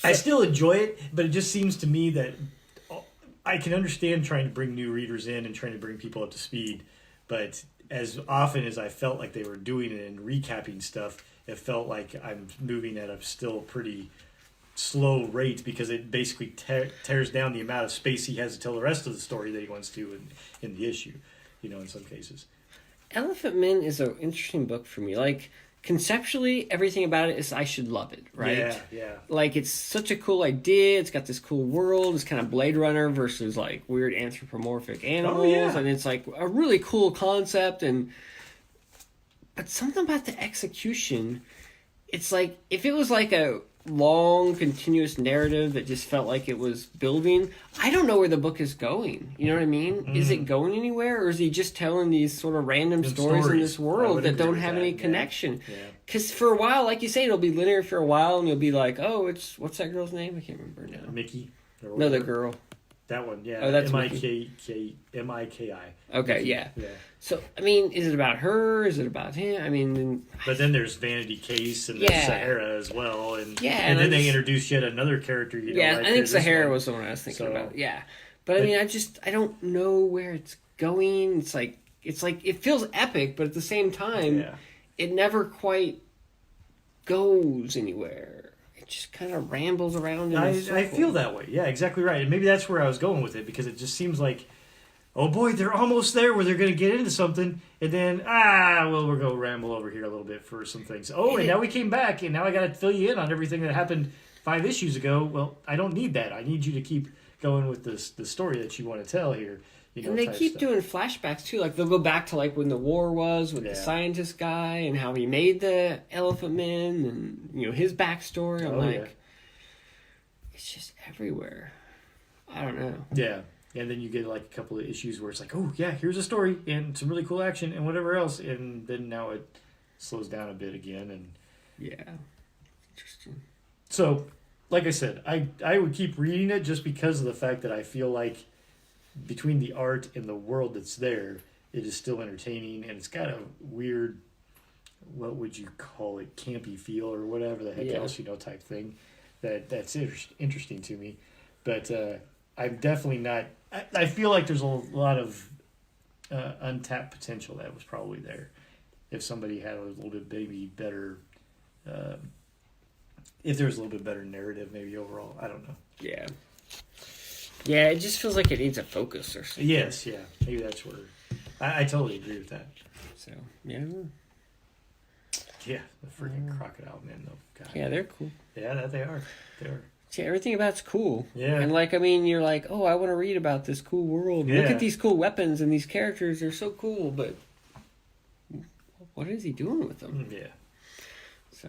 I still enjoy it, but it just seems to me that I can understand trying to bring new readers in and trying to bring people up to speed, but as often as I felt like they were doing it and recapping stuff, it felt like I'm moving at a still pretty slow rate because it basically tears down the amount of space he has to tell the rest of the story that he wants to in the issue, in some cases. Elephantmen is an interesting book for me. Like, conceptually, everything about it is I should love it, right? Yeah. Like, it's such a cool idea. It's got this cool world. It's kind of Blade Runner versus, like, weird anthropomorphic animals. yeah. And it's, like, a really cool concept. But something about the execution, it's like, if it was, like, a long, continuous narrative that just felt like it was building, I don't know where the book is going. You know what I mean? Is it going anywhere, or is he just telling these sort of random stories in this I world would that agree don't with have that, any yeah. connection? Yeah. Because for a while, like you say, it'll be linear for a while, and you'll be like, oh, it's, what's that girl's name? I can't remember now. Mickey. Or No, whatever. the girl. That one, yeah. Oh, that's Miki. Okay, Mickey. yeah. Yeah. So, I mean, is it about her? Is it about him? I mean, But then there's Vanity Case and there's Yeah. Sahara as well, and Yeah, and and then I'm they just- introduce yet another character. yeah, right I think here, this Sahara one. was the one I was thinking So- about. Yeah. But I mean, I don't know where it's going. It's like it feels epic, but at the same time, it never quite goes anywhere. It just kind of rambles around in a circle. I feel that way. Yeah, exactly right. And maybe that's where I was going with it, because it just seems like, oh boy, they're almost there where they're going to get into something, and then, we're going to ramble over here a little bit for some things. Oh, and now we came back, and now I got to fill you in on everything that happened 5 issues ago. Well, I don't need that. I need you to keep going with the story that you want to tell here. And they keep doing flashbacks too. Like they'll go back to like when the war was with the scientist guy and how he made the Elephantmen and his backstory. I'm it's just everywhere. I don't know. Yeah, and then you get like a couple of issues where it's like, oh yeah, here's a story and some really cool action and whatever else, and then now it slows down a bit again. And interesting. So, like I said, I would keep reading it just because of the fact that I feel like between the art and the world that's there, it is still entertaining, and it's got a weird, what would you call it, campy feel or whatever the heck else, type thing that's interesting to me. But I'm definitely not, I feel like there's a lot of untapped potential that was probably there if somebody had a little bit maybe better, if there was a little bit better narrative maybe overall. I don't know. Yeah, it just feels like it needs a focus or something. Yes, yeah. Maybe that's where... I totally agree with that. So, yeah. Yeah, the freaking crocodile men, though. God. Yeah, they're cool. Yeah, they are. They are. Yeah, everything about it's cool. Yeah. And, you're like, oh, I want to read about this cool world. Yeah. Look at these cool weapons and these characters. They're so cool, but what is he doing with them? Yeah. So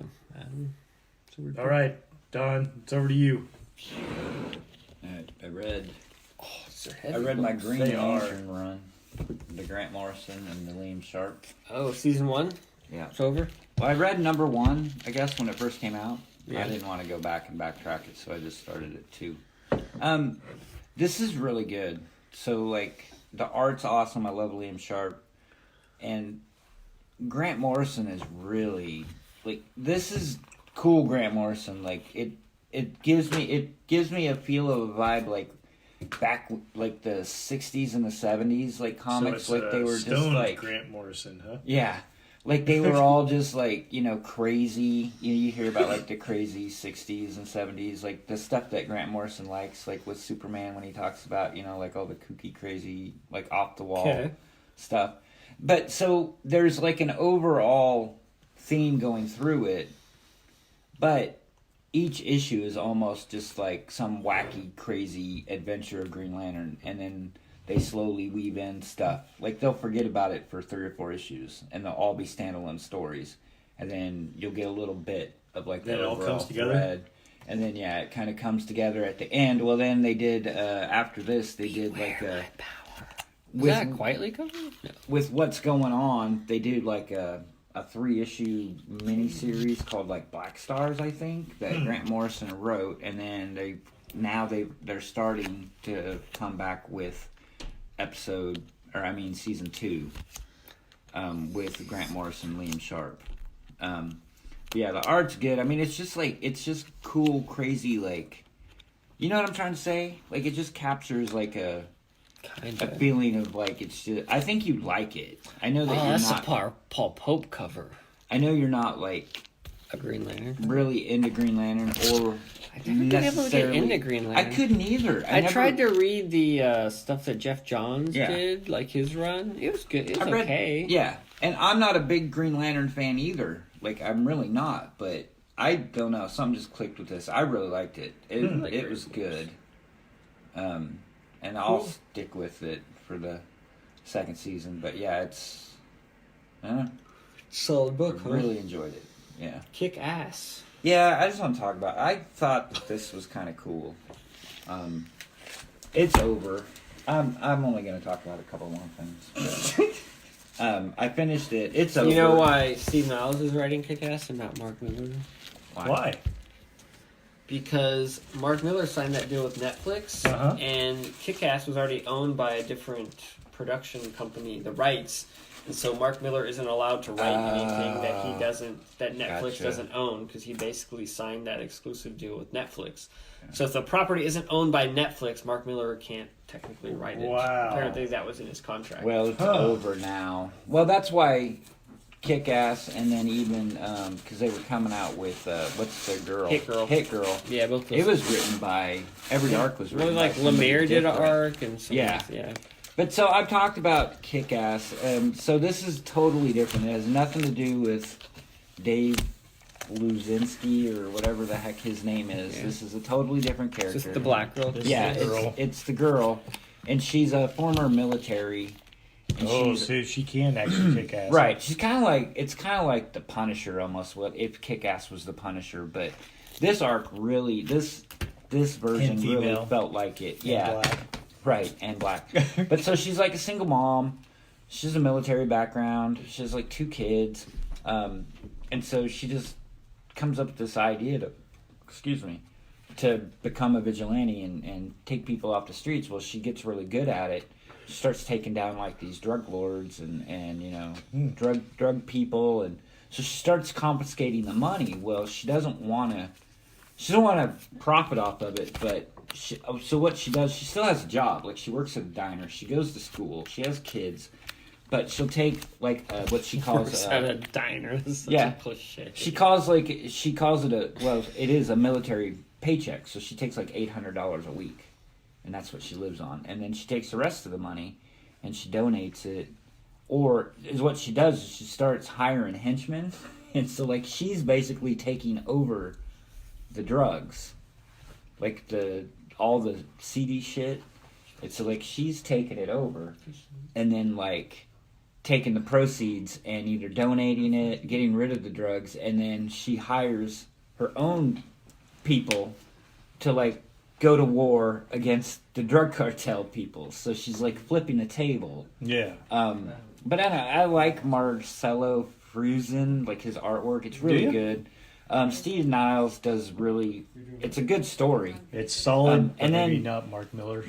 all right, Don, it's over to you. I read. I read my Green Lantern run, the Grant Morrison and the Liam Sharp. Oh, season 1? Yeah, it's over. Well, I read number 1, I guess, when it first came out. Yeah. I didn't want to go back and backtrack it, so I just started at 2. This is really good. So, the art's awesome. I love Liam Sharp, and Grant Morrison is really this is cool. Grant Morrison, it gives me a feel of a vibe back the 60s and the 70s comics, so it's, they were just Grant Morrison, huh? Yeah, they were all just crazy. You hear about the crazy 60s and 70s, the stuff that Grant Morrison likes, with Superman when he talks about all the kooky, crazy, off the wall stuff. But so there's an overall theme going through it, but each issue is almost just some wacky, crazy adventure of Green Lantern, and then they slowly weave in stuff. They'll forget about it for 3 or 4 issues, and they'll all be standalone stories, and then you'll get a little bit of the then it all comes together. thread, and then it kind of comes together at the end. Well, then they did after this they did power. With that quietly covered? No. With what's going on, they did a 3-issue miniseries called Black Stars, I think, that Grant Morrison wrote, and then they're starting to come back with season 2, with Grant Morrison, Liam Sharp. Yeah, the art's good. I mean, it's just cool, crazy, you know what I'm trying to say? It just captures a feeling of it's just. I think you'd like it. I know that you're that's not. a Paul Pope cover. I know you're not a Green Lantern. Really into Green Lantern, or I never been able to get into Green Lantern. I couldn't either. I tried to read the stuff that Jeff Johns did, his run. It was good. It was okay. Yeah, and I'm not a big Green Lantern fan either. I'm really not. But I don't know. Something just clicked with this. I really liked it. It was good. And I'll stick with it for the 2nd season. But yeah, it's solid book. I really enjoyed it. Yeah, kick ass. Yeah, I just want to talk about it. I thought that this was kind of cool. It's over. I'm only going to talk about a couple more things. I finished it. It's over. You know why Steve Niles is writing kick ass and not Mark Miller? Why? Because Mark Miller signed that deal with Netflix, and Kick-Ass was already owned by a different production company, the rights, And so Mark Miller isn't allowed to write anything that Netflix Gotcha. doesn't own, because he basically signed that exclusive deal with Netflix. So if the property isn't owned by Netflix, Mark Miller can't technically write it. Wow. Apparently that was in his contract. Well, it's over now. Well, that's why Kick-Ass, and then even because they were coming out with what's their girl? Hit Girl. Yeah, both those. It was written by every arc was written. Well, like by somebody Lemire did an different. arc, and some yeah. But so I've talked about Kick-Ass. So this is totally different. It has nothing to do with Dave Luzinski or whatever the heck his name is. Yeah. This is a totally different character. Just the black girl. Yeah, it's the girl, and she's a former military. And so she can actually kick ass. Right. She's kind of like the Punisher almost. What if Kick-Ass was the Punisher? But this arc really, this version really felt like it. Yeah. Black. Right, and black. But so she's like a single mom. She has a military background. She has like 2 kids. And so she just comes up with this idea to become a vigilante and take people off the streets. Well, she gets really good at it. She starts taking down like these drug lords and you know, drug people, and so she starts confiscating the money. Well, she doesn't want to profit off of it, but so what she does, she still has a job. Like, she works at a diner. She goes to school. She has kids. But she'll take, like, what she calls... Works at a diner. That's such yeah. a cliche. She calls it a military paycheck. So she takes, like, $800 a week. And that's what she lives on. And then she takes the rest of the money and she donates it. Or is what she does is she starts hiring henchmen. And so, like, she's basically taking over the drugs. Like, all the seedy shit. And so, like, she's taking it over. And then, like, taking the proceeds and either donating it, getting rid of the drugs. And then she hires her own people to, like, go to war against the drug cartel people. So she's, like, flipping the table. Yeah. But I like Marcelo Fruzen, like, his artwork. It's really good. Steve Niles does it's a good story. It's solid, and then, maybe not Mark Miller's.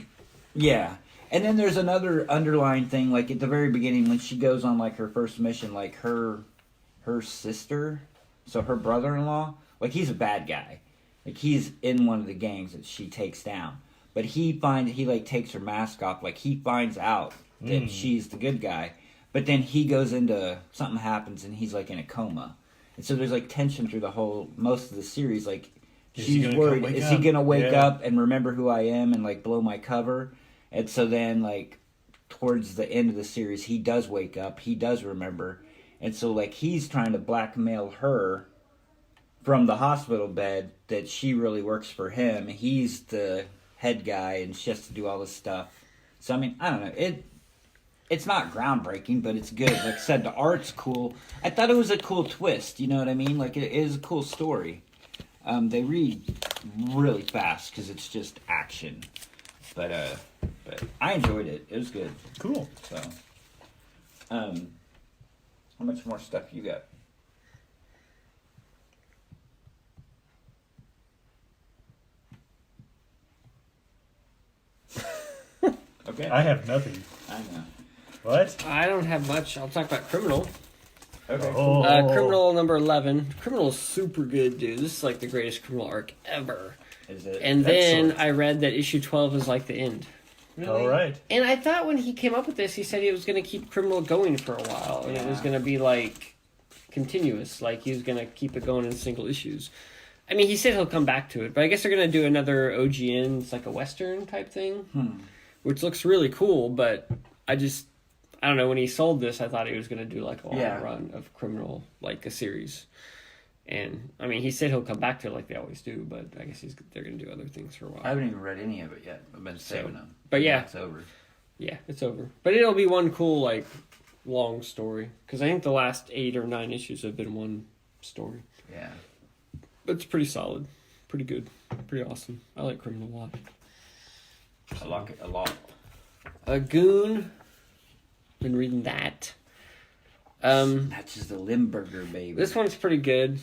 Yeah. And then there's another underlying thing, like at the very beginning when she goes on like her first mission, like her sister, so her brother-in-law, like he's a bad guy. Like he's in one of the gangs that she takes down. But he like takes her mask off, like he finds out that she's the good guy. But then he goes into, something happens and he's like in a coma. And so there's like tension through most of the series. Like she's worried, is he going to wake up and remember who I am and like blow my cover? And so then like towards the end of the series, he does wake up. He does remember. And so like he's trying to blackmail her from the hospital bed that she really works for him. He's the head guy and she has to do all this stuff. So I mean, I don't know. It's not groundbreaking, but it's good. Like I said, the art's cool. I thought it was a cool twist, you know what I mean? Like, it is a cool story. They read really fast because it's just action. But I enjoyed it. It was good. Cool. So, how much more stuff you got? Okay. I have nothing. I know. What? I don't have much. I'll talk about Criminal. Okay. Oh. Criminal number 11. Criminal is super good, dude. This is like the greatest Criminal arc ever. Is it? And then Excellent. I read that issue 12 is like the end. All right. And I thought when he came up with this, he said he was going to keep Criminal going for a while. And it was going to be like continuous. Like he was going to keep it going in single issues. I mean, he said he'll come back to it. But I guess they're going to do another OGN. It's like a Western type thing. Which looks really cool. But I don't know. When he sold this, I thought he was going to do like a long run of Criminal, like a series. And, I mean, he said he'll come back to it like they always do, but I guess they're going to do other things for a while. I haven't even read any of it yet. I've been saving them. But yeah. It's over. Yeah, it's over. But it'll be one cool, like, long story. Because I think the last 8 or 9 issues have been one story. Yeah. But it's pretty solid. Pretty good. Pretty awesome. I like Criminal a lot. I like it a lot. Goon. Been reading that. That's just the Limburger baby. This one's pretty good.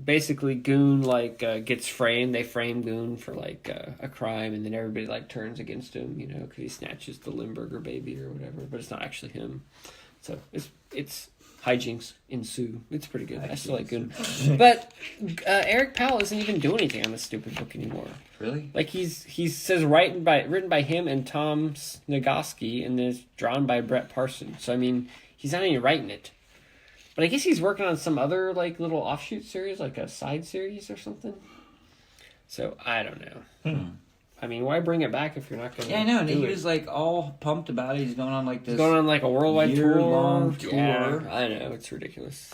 Basically, Goon gets framed. They frame Goon for a crime, and then everybody turns against him, because he snatches the Limburger baby or whatever. But it's not actually him. So it's hijinks ensue. It's pretty good. I still like it. But Eric Powell isn't even doing anything on this stupid book anymore. Really? Like he says written by him and Tom Nagoski, and is drawn by Brett Parsons. So I mean, he's not even writing it. But I guess he's working on some other like little offshoot series, like a side series or something. So I don't know. I mean, why bring it back if you're not going to? Yeah, I know. And do he it? was like all pumped about it. He's going on like this. He's going on like a worldwide year-long tour. Yeah, I know, it's ridiculous.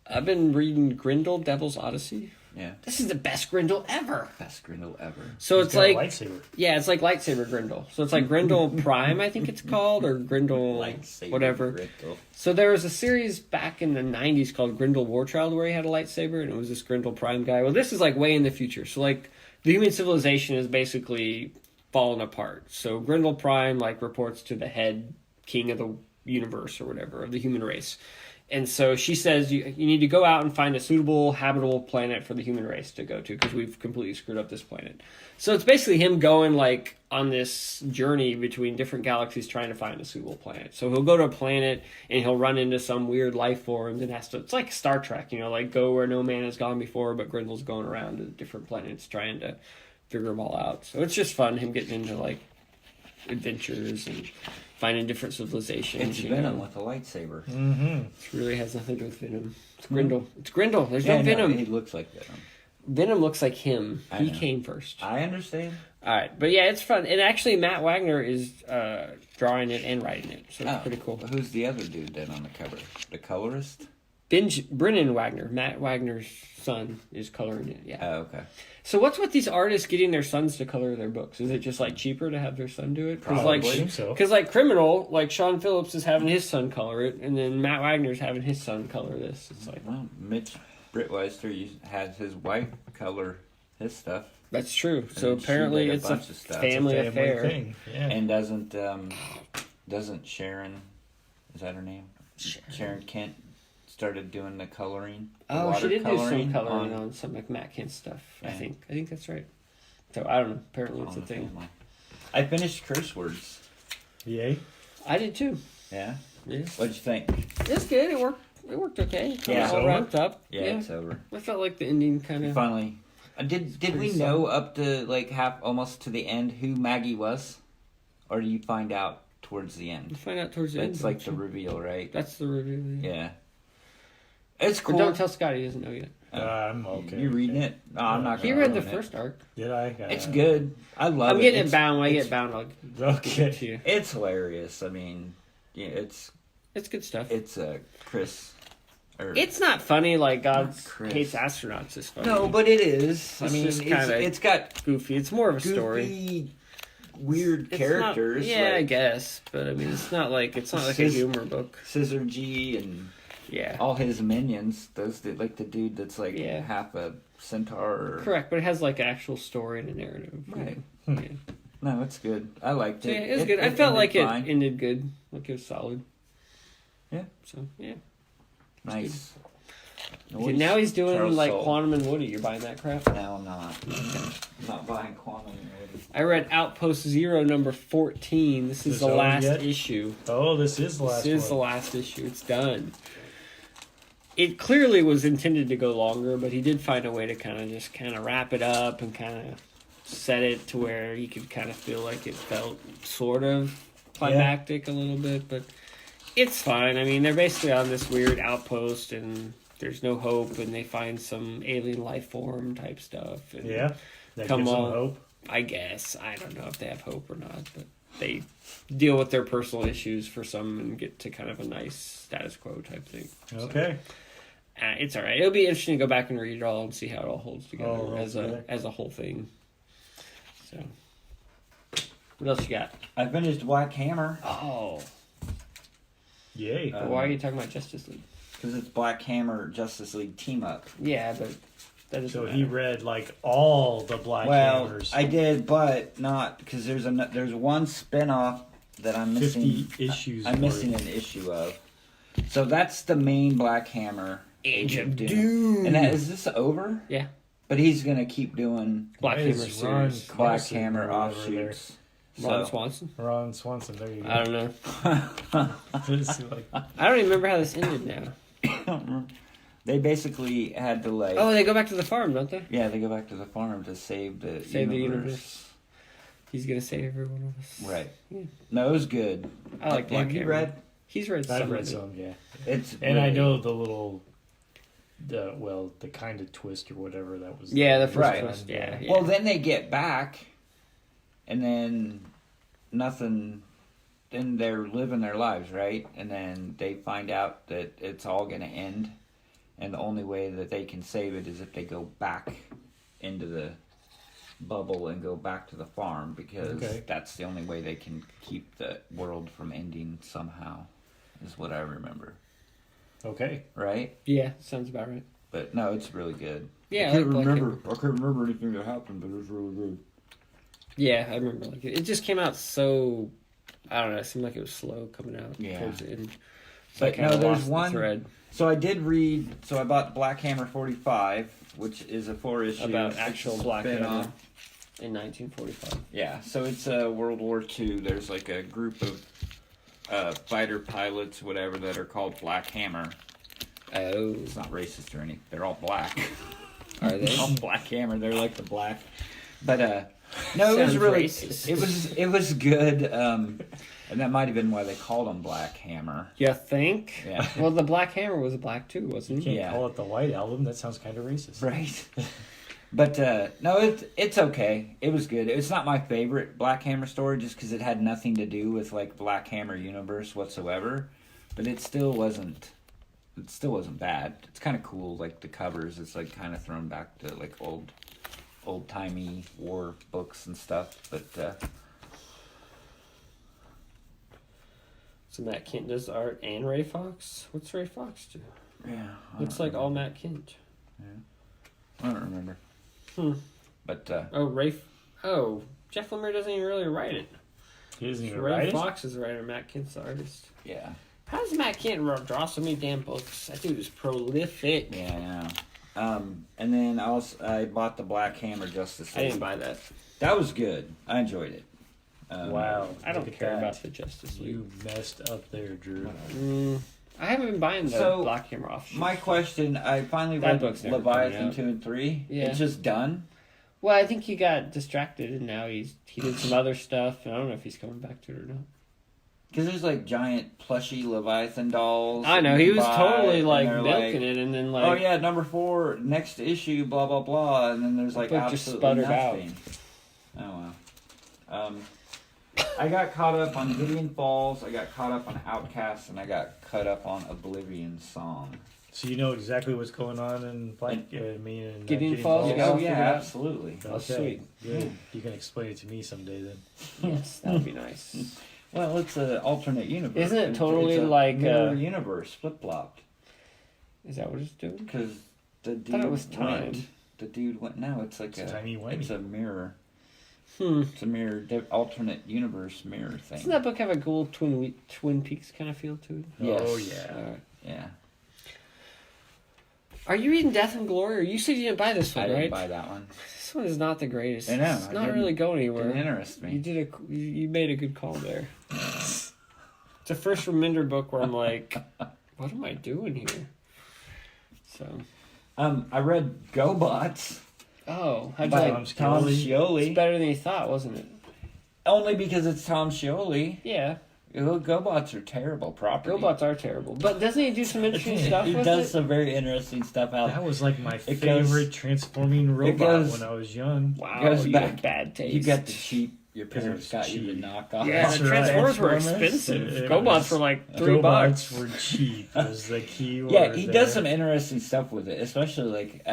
I've been reading Grendel, Devil's Odyssey. Yeah. This is the best Grendel ever. Best Grendel ever. So He's it's got a like lightsaber. Yeah, it's like lightsaber Grendel. So it's like Grendel Prime, I think it's called, or Grendel Lightsaber whatever. Grendel. So there was a series back in the 90s called Grendel Warchild where he had a lightsaber, and it was this Grendel Prime guy. Well, this is like way in the future. So like the human civilization is basically fallen apart. So Grendel Prime like reports to the head king of the universe or whatever, of the human race. And so she says you need to go out and find a suitable, habitable planet for the human race to go to because we've completely screwed up this planet. So it's basically him going like on this journey between different galaxies trying to find a suitable planet. So he'll go to a planet and he'll run into some weird life form and has to. It's like Star Trek, like go where no man has gone before, but Grendel's going around to different planets trying to figure them all out. So it's just fun him getting into like adventures and finding different civilizations. It's Venom with a lightsaber. Mm-hmm. It really has nothing to do with Venom. It's Grendel. It's Grendel. There's no Venom. He looks like Venom. Venom looks like him. I He know. came first. I understand. All right, but yeah, it's fun. And actually, Matt Wagner is drawing it and writing it, so it's pretty cool. But who's the other dude then on the cover? The colorist? Brennan Wagner, Matt Wagner's son, is coloring it. Yeah. Oh, okay. So what's with these artists getting their sons to color their books? Is it just like cheaper to have their son do it? Probably Like, so. Because like Criminal, like Sean Phillips is having his son color it, and then Matt Wagner's having his son color this. It's like, Well, Mitch Brittweister has his wife color his stuff. that's true. So she apparently did a it's a bunch of stuff. family It's a family affair. thing. Yeah. And doesn't Sharon, is that her name? Sharon Kent started doing the coloring. The Oh, she did do some watercoloring coloring on some like Matt Kent stuff. I Yeah. think that's right. So I don't know. Apparently it's on a the thing. family. I finished Curse Words. Yay. I did too. Yeah. Yeah. What'd you think? It's good. It worked okay. Yeah. It's all So- wrapped up. Yeah, it's over. I felt like the ending kind of. Finally. Did we pretty know up to like half, almost to the end, who Maggie was, or do you find out towards the You end? find out towards the end. That's like don't the you? reveal, right? That's the review. Yeah. It's But cool. don't tell Scott he doesn't know yet. I'm okay. You reading it? No, I'm not. He gonna read the ruin it. first arc. Did I? It's good. I love it. I'm getting It's- it bound. When I it's- get bound, I'll give it to Okay. you. It's hilarious. I mean, yeah, it's It's good stuff. Chris. Or, It's not funny like God Not Chris. hates astronauts. Is funny. no, but it is. I It's mean, just kinda it's got goofy. It's more of a goofy, story. weird It's not- characters. yeah, I like guess, but I mean, it's not like a Sis- humor book. Scissor G and Yeah, all his minions. Like the dude that's like Yeah. half a centaur. Or, correct. But it has like an actual story and a narrative. Right. Yeah. No, it's good. I liked So, it. yeah, it was good. I felt like ended fine. it ended good. Like it was solid. Yeah. So yeah. Nice. Okay, now he's doing Charles like Soule. Quantum and Woody. You're buying that crap. No, I'm not. I'm not buying Quantum. I read Outpost Zero number 14. This is Is the this over last yet? issue. Oh, this is the last This is the one. last issue. It's done. It clearly was intended to go longer, but he did find a way to kind of wrap it up and kind of set it to where you could kind of feel like it felt sort of climactic a little bit, but it's fine. I mean, they're basically on this weird outpost and there's no hope, and they find some alien life form type stuff. And Yeah. That Come gives them on. hope. I guess. I don't know if they have hope or not, but they deal with their personal issues for some and get to kind of a nice status quo type thing. So, Okay. it's all right. It'll be interesting to go back and read it all and see how it all holds together Oh, okay. as a whole thing. So, what else you got? I finished Black Hammer Oh, Yay. why are you talking about Justice League? because it's Black Hammer Justice League team up. Yeah, but that doesn't So matter. he read like all the Black Well, Hammers. I did, but not because there's one spinoff that I'm missing. 50 issues. I'm missing an issue of. So that's the main Black Hammer. Age of Doom. Doom. And is this over? Yeah. But he's gonna keep doing Black Why Hammer is Ron series. Black Carson Hammer or whatever offshoots. Ron Swanson? Ron Swanson, there you go. I don't know. It's like, I don't even remember how this ended now. They basically had to like. Oh, they go back to the farm, don't they? Yeah, they go back to the farm to save the universe. He's gonna save every one of us. Right. Yeah. No, it was good. I like Black Have you Hammer. read? He's read some. I've read some, yeah. It's And really, I know the little, the kind of twist or whatever that was. Yeah, the first Right. twist. Yeah. Well, then they get back, and then nothing. Then they're living their lives, right? And then they find out that it's all going to end, and the only way that they can save it is if they go back into the bubble and go back to the farm, because that's the only way they can keep the world from ending somehow, is what I remember. Okay. Right? Yeah, sounds about right. But no, it's really good. Yeah, I can't like Black remember. I can't remember anything that happened, but it was really good. Yeah, I remember like it. It just came out so. I don't know. It seemed like it was slow coming out. Yeah. Towards the end. So But I kinda no, there's lost the one thread So I did read. So I bought Black Hammer 45, which is a 4-issue about actual Black Hammer spin-off. in 1945. Yeah, so it's World War II. There's like a group of fighter pilots, whatever, that are called Black Hammer. Oh, It's not racist or anything. They're all black. are they? They're all Black Hammer. They're like the black. But no, it was Sounds really racist. it was good. And that might have been why they called him Black Hammer. You think? Yeah. Well, the Black Hammer was black too, wasn't You he? can't Yeah. call it the White Album. That sounds kind of racist. Right. But no, it's okay. It was good. It's not my favorite Black Hammer story just because it had nothing to do with like Black Hammer universe whatsoever. But it still wasn't. It still wasn't bad. It's kind of cool. Like the covers, it's like kind of thrown back to like old timey war books and stuff. But So Matt Kent does the art and Ray Fox. What's Ray Fox do? yeah, Looks like all Matt Kent. I don't remember. But Oh, Jeff Lemire doesn't even really write it. He doesn't even Ray write it? Fox is the writer. Matt Kent's the artist. yeah, How does Matt Kent draw so many damn books? That dude is prolific. yeah, I know. And then I bought the Black Hammer Justice I League. didn't buy that. That was good. I enjoyed it. Wow. I don't look at care that. about the Justice League. You messed up there, Drew. I haven't been buying the So, Black Hammer off. My question, I finally That read book's never Leviathan coming out. 2 and 3. Yeah. It's just done. Well, I think he got distracted and now he did some other stuff. And I don't know if he's coming back to it or not. Because there's like giant plushy Leviathan dolls. I know, you he can was buy, totally and like they're milking it and then like... oh yeah, number 4, next issue, blah blah blah, and then there's like book just absolutely sputtered out. nothing. Oh wow. I got caught up on Gideon Falls, I got caught up on Outcast, and I got caught up on Oblivion Song. So you know exactly what's going on in Gideon Falls? Oh all yeah, figured out? absolutely. Oh, sweet. Good. You can explain it to me someday then. Yes, that would be nice. Well, it's an alternate universe. Isn't it It's totally a like, mirror universe flip flopped? Is that what it's doing? Because the dude thought it was time. went. The dude went. No, it's like It's timey-wimey. It's a mirror. Hmm. It's a mirror, alternate universe mirror thing. Doesn't that book have a cool Twin Peaks kind of feel to it? Yes. Oh, yeah. Alright. Yeah, Are you reading Death and Glory? Or you said you didn't buy this one, I didn't right? buy that one. This one is not the greatest. I know, It's I not didn't- really going anywhere. Didn't interest me. You made a good call there. It's the first Remender book where I'm like, what am I doing here? So, I read GoBots how'd you by like? Tom It's Scioli. better than you thought, wasn't it? Only because it's Tom Scioli. Yeah, GoBots are terrible property. GoBots are terrible, but doesn't he do some interesting stuff He with does it? some very interesting stuff out. That was like my It goes- favorite transforming robot goes- when I was young. Wow, goes you back- have bad taste. You got the cheap. Your 'Cause parents it's got you the cheap. knockoff. Yeah, That's the right. Transformers were Transformers, expensive. it GoBots was- were like $3. Robots were cheap. Was the key word. Yeah, he there. does some interesting stuff with it, especially like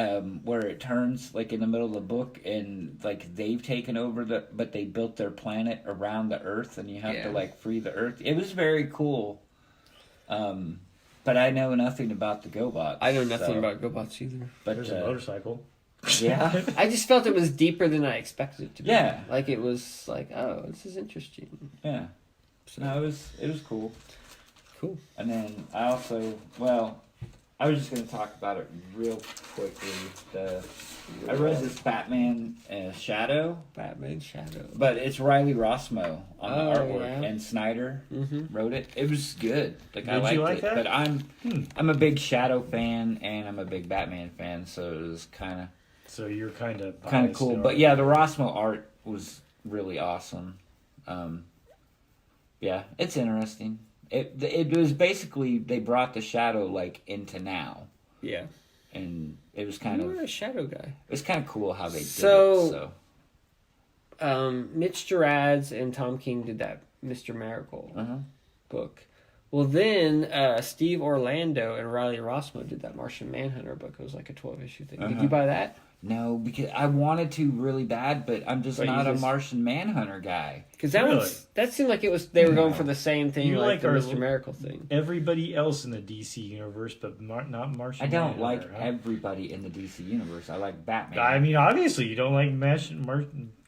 where it turns like in the middle of the book and like they've taken over but they built their planet around the Earth and you have to like free the Earth. It was very cool. But I know nothing about the GoBots. I know nothing so- about GoBots either. But There's a motorcycle. yeah, I just felt it was deeper than I expected it to be. Yeah. Like it was like, oh, this is interesting. yeah. So, No, it was cool. cool. And then I also I was just going to talk about it real quickly. I read this Batman Shadow. Batman Shadow. But it's Riley Rossmo on the artwork, yeah. and Snyder wrote it. It was good. Like I Did you liked like it. that? But I'm a big Shadow fan, and I'm a big Batman fan, so it was kind of So you're kind of cool. But yeah, the Rossmo art was really awesome. Yeah, it's interesting. It was basically they brought the Shadow like into now. Yeah. And it was kind You of were a Shadow guy. it was kind of cool how they did So- it. So Mitch Gerads and Tom King did that Mr. Miracle uh-huh. book. Well, then Steve Orlando and Riley Rossmo did that Martian Manhunter book. It was like a 12-issue thing. Did Uh-huh. you buy that? No, because I wanted to really bad, but I'm just But not you a just- Martian Manhunter guy. Because that Really? that seemed like they were going No. for the same thing, You like like the our- Mr. Miracle thing. everybody else in the DC universe, but not Martian. I don't Manhunter, like huh? everybody in the DC universe. I like Batman. I mean, obviously, you don't like Martian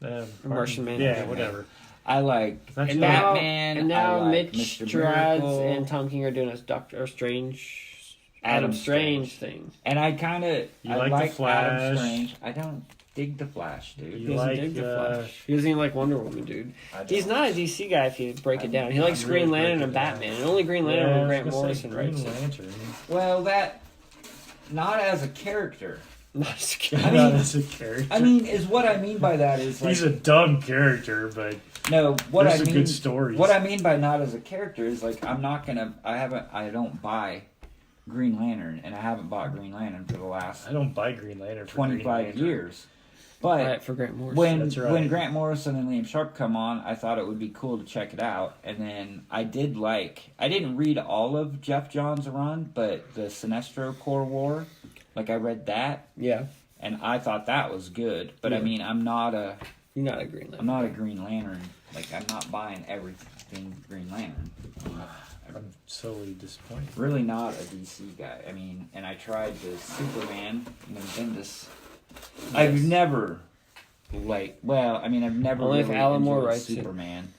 Manhunter. Yeah, whatever. I like That's And not- now, Batman. and now I like Mitch Mr. Gerads Miracle, and Tom King are doing this Doctor Strange, Adam Strange thing. and I kind of You I like the like Flash. Adam Strange. I don't dig the Flash, dude. You He doesn't like, dig the Flash. He doesn't even like Wonder Woman, dude. I don't. He's not a DC guy if you break it down. He likes I'm really Green Lantern breaking and it down. Batman, and only Green Lantern Yeah, when I Grant was gonna Morrison say writes Green it. Lantern. Well, that not as a character. Not just I kidding. mean- Not as a character. I mean, is what I mean by that is like he's a dumb character, but no. What there's I some mean, good stories. what I mean by not as a character is like I'm not gonna. I don't buy Green Lantern, and I haven't bought Green Lantern for the last I don't buy Green Lantern for Green 25 Lantern. years. But Right, for Grant Morrison. when That's right. when Grant Morrison and Liam Sharp come on, I thought it would be cool to check it out. And then I didn't read all of Jeff Johns' run, but the Sinestro Corps War, like I read that, Yeah, and I thought that was good. But I Yeah. mean, I'm not a you're not a Green Lantern. I'm not a Green Lantern. Like I'm not buying everything Green Lantern. I'm solely disappointed. Really not a DC guy. I mean, and I tried the Superman and then this. I've never I've never Only if really Alan Moore enjoyed writes it. Superman.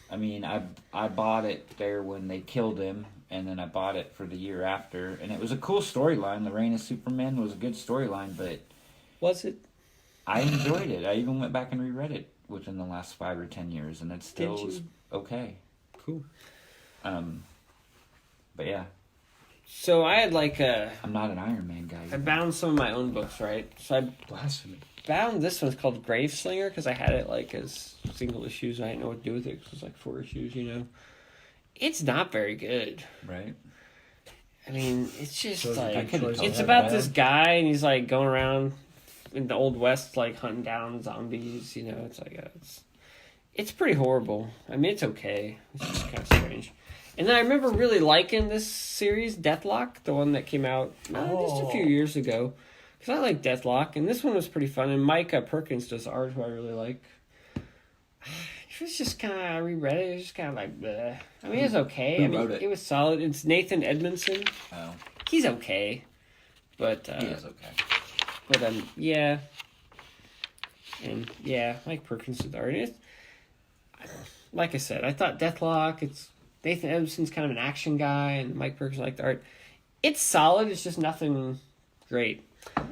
I mean, I bought it there when they killed him, and then I bought it for the year after, and it was a cool storyline. The Reign of Superman was a good storyline, but Was it? I enjoyed it. I even went back and reread it within the last 5 or 10 years, and it still Did you? was okay. Cool. But yeah, So I had I'm not an Iron Man guy. I bound some of my own books, right? So I Blasphemy. bound this one's called Graveslinger because I had it like as single issues. I didn't know what to do with it because it was like 4 issues, you know. It's not very good. Right? I mean, it's just So like I could've told it's that about bad. this guy and he's like going around in the Old West like hunting down zombies. You know, it's like it's pretty horrible. I mean, it's okay. It's just kind of strange. And then I remember really liking this series, Deathlock, the one that came out just a few years ago. Because I like Deathlock, and this one was pretty fun. And Mike Perkins does art, who I really like. It was just kind of, I reread it, it was just kind of like, bleh. I mean, it was okay. Who I mean, wrote it? it was solid. It's Nathan Edmondson. Oh, He's okay. But, he is okay. but yeah. And, yeah, Mike Perkins did art. It's, like I said, I thought Deathlock, it's Nathan Edmondson's kind of an action guy, and Mike Perkins liked the art. It's solid, it's just nothing great.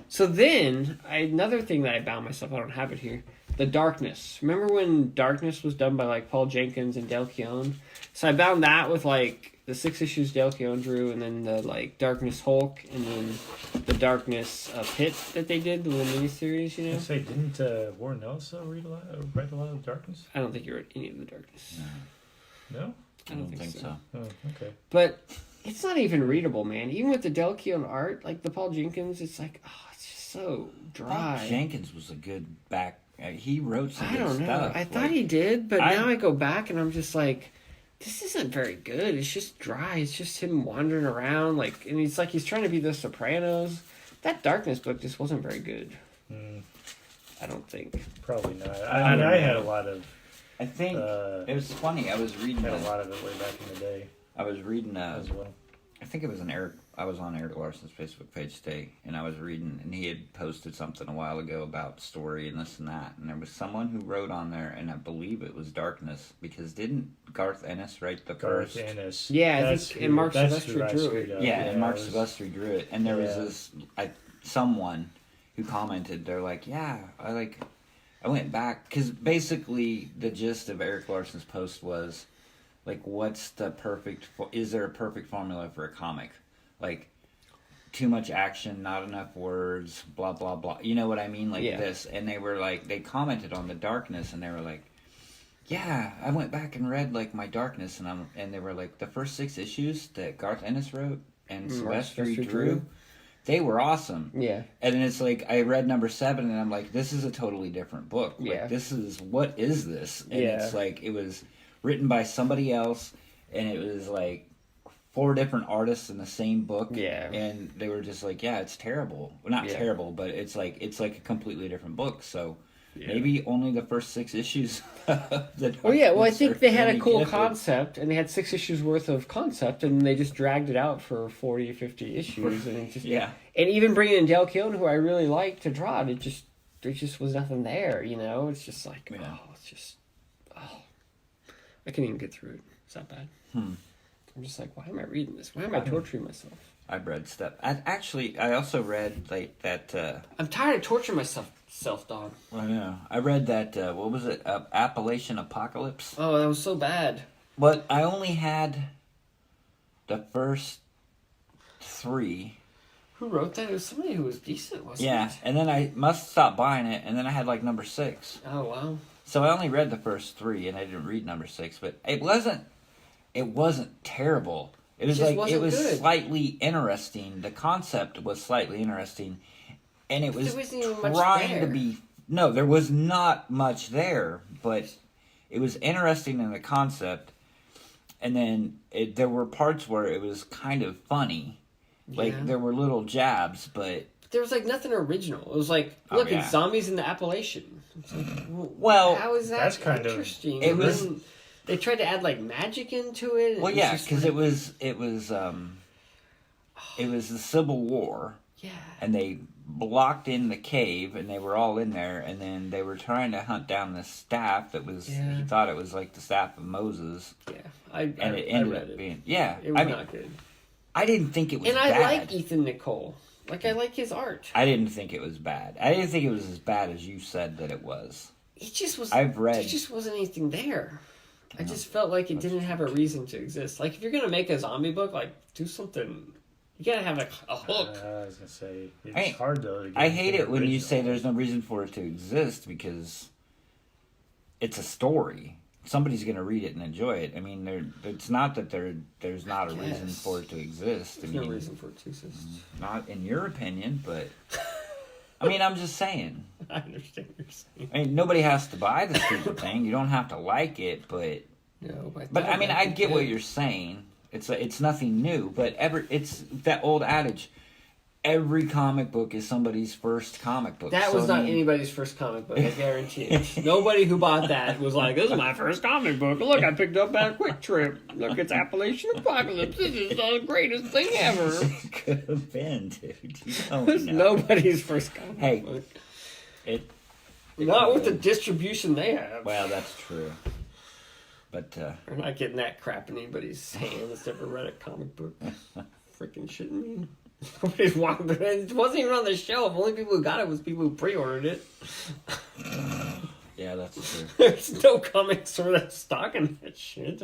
So then, another thing that I bound myself, I don't have it here, The Darkness. Remember when Darkness was done by like Paul Jenkins and Dale Keown? So I bound that with like the 6 issues Dale Keown drew, and then the like Darkness Hulk, and then the Darkness Pit that they did, the little miniseries, you I know? say, didn't Warren Ellis write a lot of Darkness? I don't think you read any of the Darkness. No? I don't think so. Oh, okay. But it's not even readable, man. Even with the Del Keown art, like the Paul Jenkins, it's like, oh, it's just so dry. Bob Jenkins was a good back. He wrote some I good don't know. stuff. I thought like- he did, but I- now I go back and I'm just like, this isn't very good. It's just dry. It's just him wandering around, like, and it's like he's trying to be the Sopranos. That Darkness book just wasn't very good. I don't think. Probably not. I don't I had know. a lot of I think it was funny. I was reading. had a lot of it way back in the day I was reading. as well. I think it was an Eric I was on Eric Larson's Facebook page today, and I was reading, and he had posted something a while ago about story and this and that, and there was someone who wrote on there, and I believe it was Darkness, because didn't Garth Ennis write the Garth first? Ennis. Yeah, I That's think, and Mark that's who Silvestri I drew screwed it. up. Yeah, and Mark it was- Silvestri drew it, and there was Yeah. this someone who commented, they're like, yeah, I went back, because basically the gist of Eric Larson's post was, like, is there a perfect formula for a comic? Like, too much action, not enough words, blah, blah, blah. You know what I mean? Like this. And they were like, they commented on the Darkness, and they were like, yeah, I went back and read, like, my Darkness, and they were like, the first 6 issues that Garth Ennis wrote and Silvestri drew, they were awesome. Yeah. And then it's like, I read number 7, and I'm like, this is a totally different book. Yeah. Like, what is this? And Yeah. it's like, it was written by somebody else, and it was like 4 different artists in the same book. Yeah. And they were just like, yeah, it's terrible. Well, not terrible, but it's like a completely different book. So maybe only the first 6 issues of the Well, yeah. Well, I Darkness think are they had a really cool good. concept, and they had 6 issues worth of concept, and they just dragged it out for 40, 50 issues, and it just Yeah. And even bringing in Dale Keown, who I really like to draw it, there just was nothing there. You know, it's just like I can't even get through it. It's that bad. I'm just like, why am I reading this? Why am I torturing myself? I've read stuff. I also read like that. I'm tired of torturing myself, dog. I know. I read that. What was it? Appalachian Apocalypse. Oh, that was so bad. But I only had the first 3. Who wrote that? It was somebody who was decent, wasn't Yeah, it? and then I must stop buying it, and then I had like number 6. Oh, wow. So I only read the first 3, and I didn't read number 6. But it wasn't terrible. It was just like wasn't it was good. slightly interesting. The concept was slightly interesting, and it was There wasn't even much trying to there. be. No, there was not much there, but it was interesting in the concept. And then there were parts where it was kind of funny, like Yeah. there were little jabs, but There was like nothing original. It was like, Oh, look, yeah. it's zombies in the Appalachian. It's like, Well, how is that that's kind of- interesting? it And was- then they tried to add like magic into it. well, It yeah, was just because like- it was the Civil War. yeah. And they blocked in the cave, and they were all in there, and then they were trying to hunt down this staff that was, Yeah. he thought it was like the staff of Moses, Yeah, and it I ended read up it. being, yeah, It was I mean, not good. I didn't think it was And I bad. like Ethan Nicole. Like, I like his art. I didn't think it was bad. I didn't think it was as bad as you said that it was. It just was. I've read- There just wasn't anything there. I just felt like it didn't have a reason to exist. Like, if you're gonna make a zombie book, like, do something. You gotta have a hook. I was gonna say it's I- hard though. To get I hate anything it when you original. say there's no reason for it to exist, because it's a story. Somebody's going to read it and enjoy it. I mean, it's not that there's not a reason guess. for it to exist. There's I mean, no reason for it to exist. not in your opinion, but I mean, I'm just saying. I understand what you're saying. I mean, nobody has to buy the stupid thing. You don't have to like it, but No, but I mean, I get what you're saying. It's nothing new, but it's that old adage. Every comic book is somebody's first comic book. That So, was I not mean, anybody's first comic book, I guarantee it. Nobody who bought that was like, this is my first comic book. Look, I picked up at a Quick Trip. Look, it's Appalachian Apocalypse. This is the greatest thing ever. It could have been, dude. You don't It was know. nobody's first comic Hey. book. It Not with the distribution they have. Well, that's true. But We're not getting that crap in anybody's hands that's ever read a comic book. Freaking shitting me. Nobody's walking. It wasn't even on the shelf. Only people who got it was people who pre-ordered it. yeah, that's true. There's no comic store that's stocking that shit.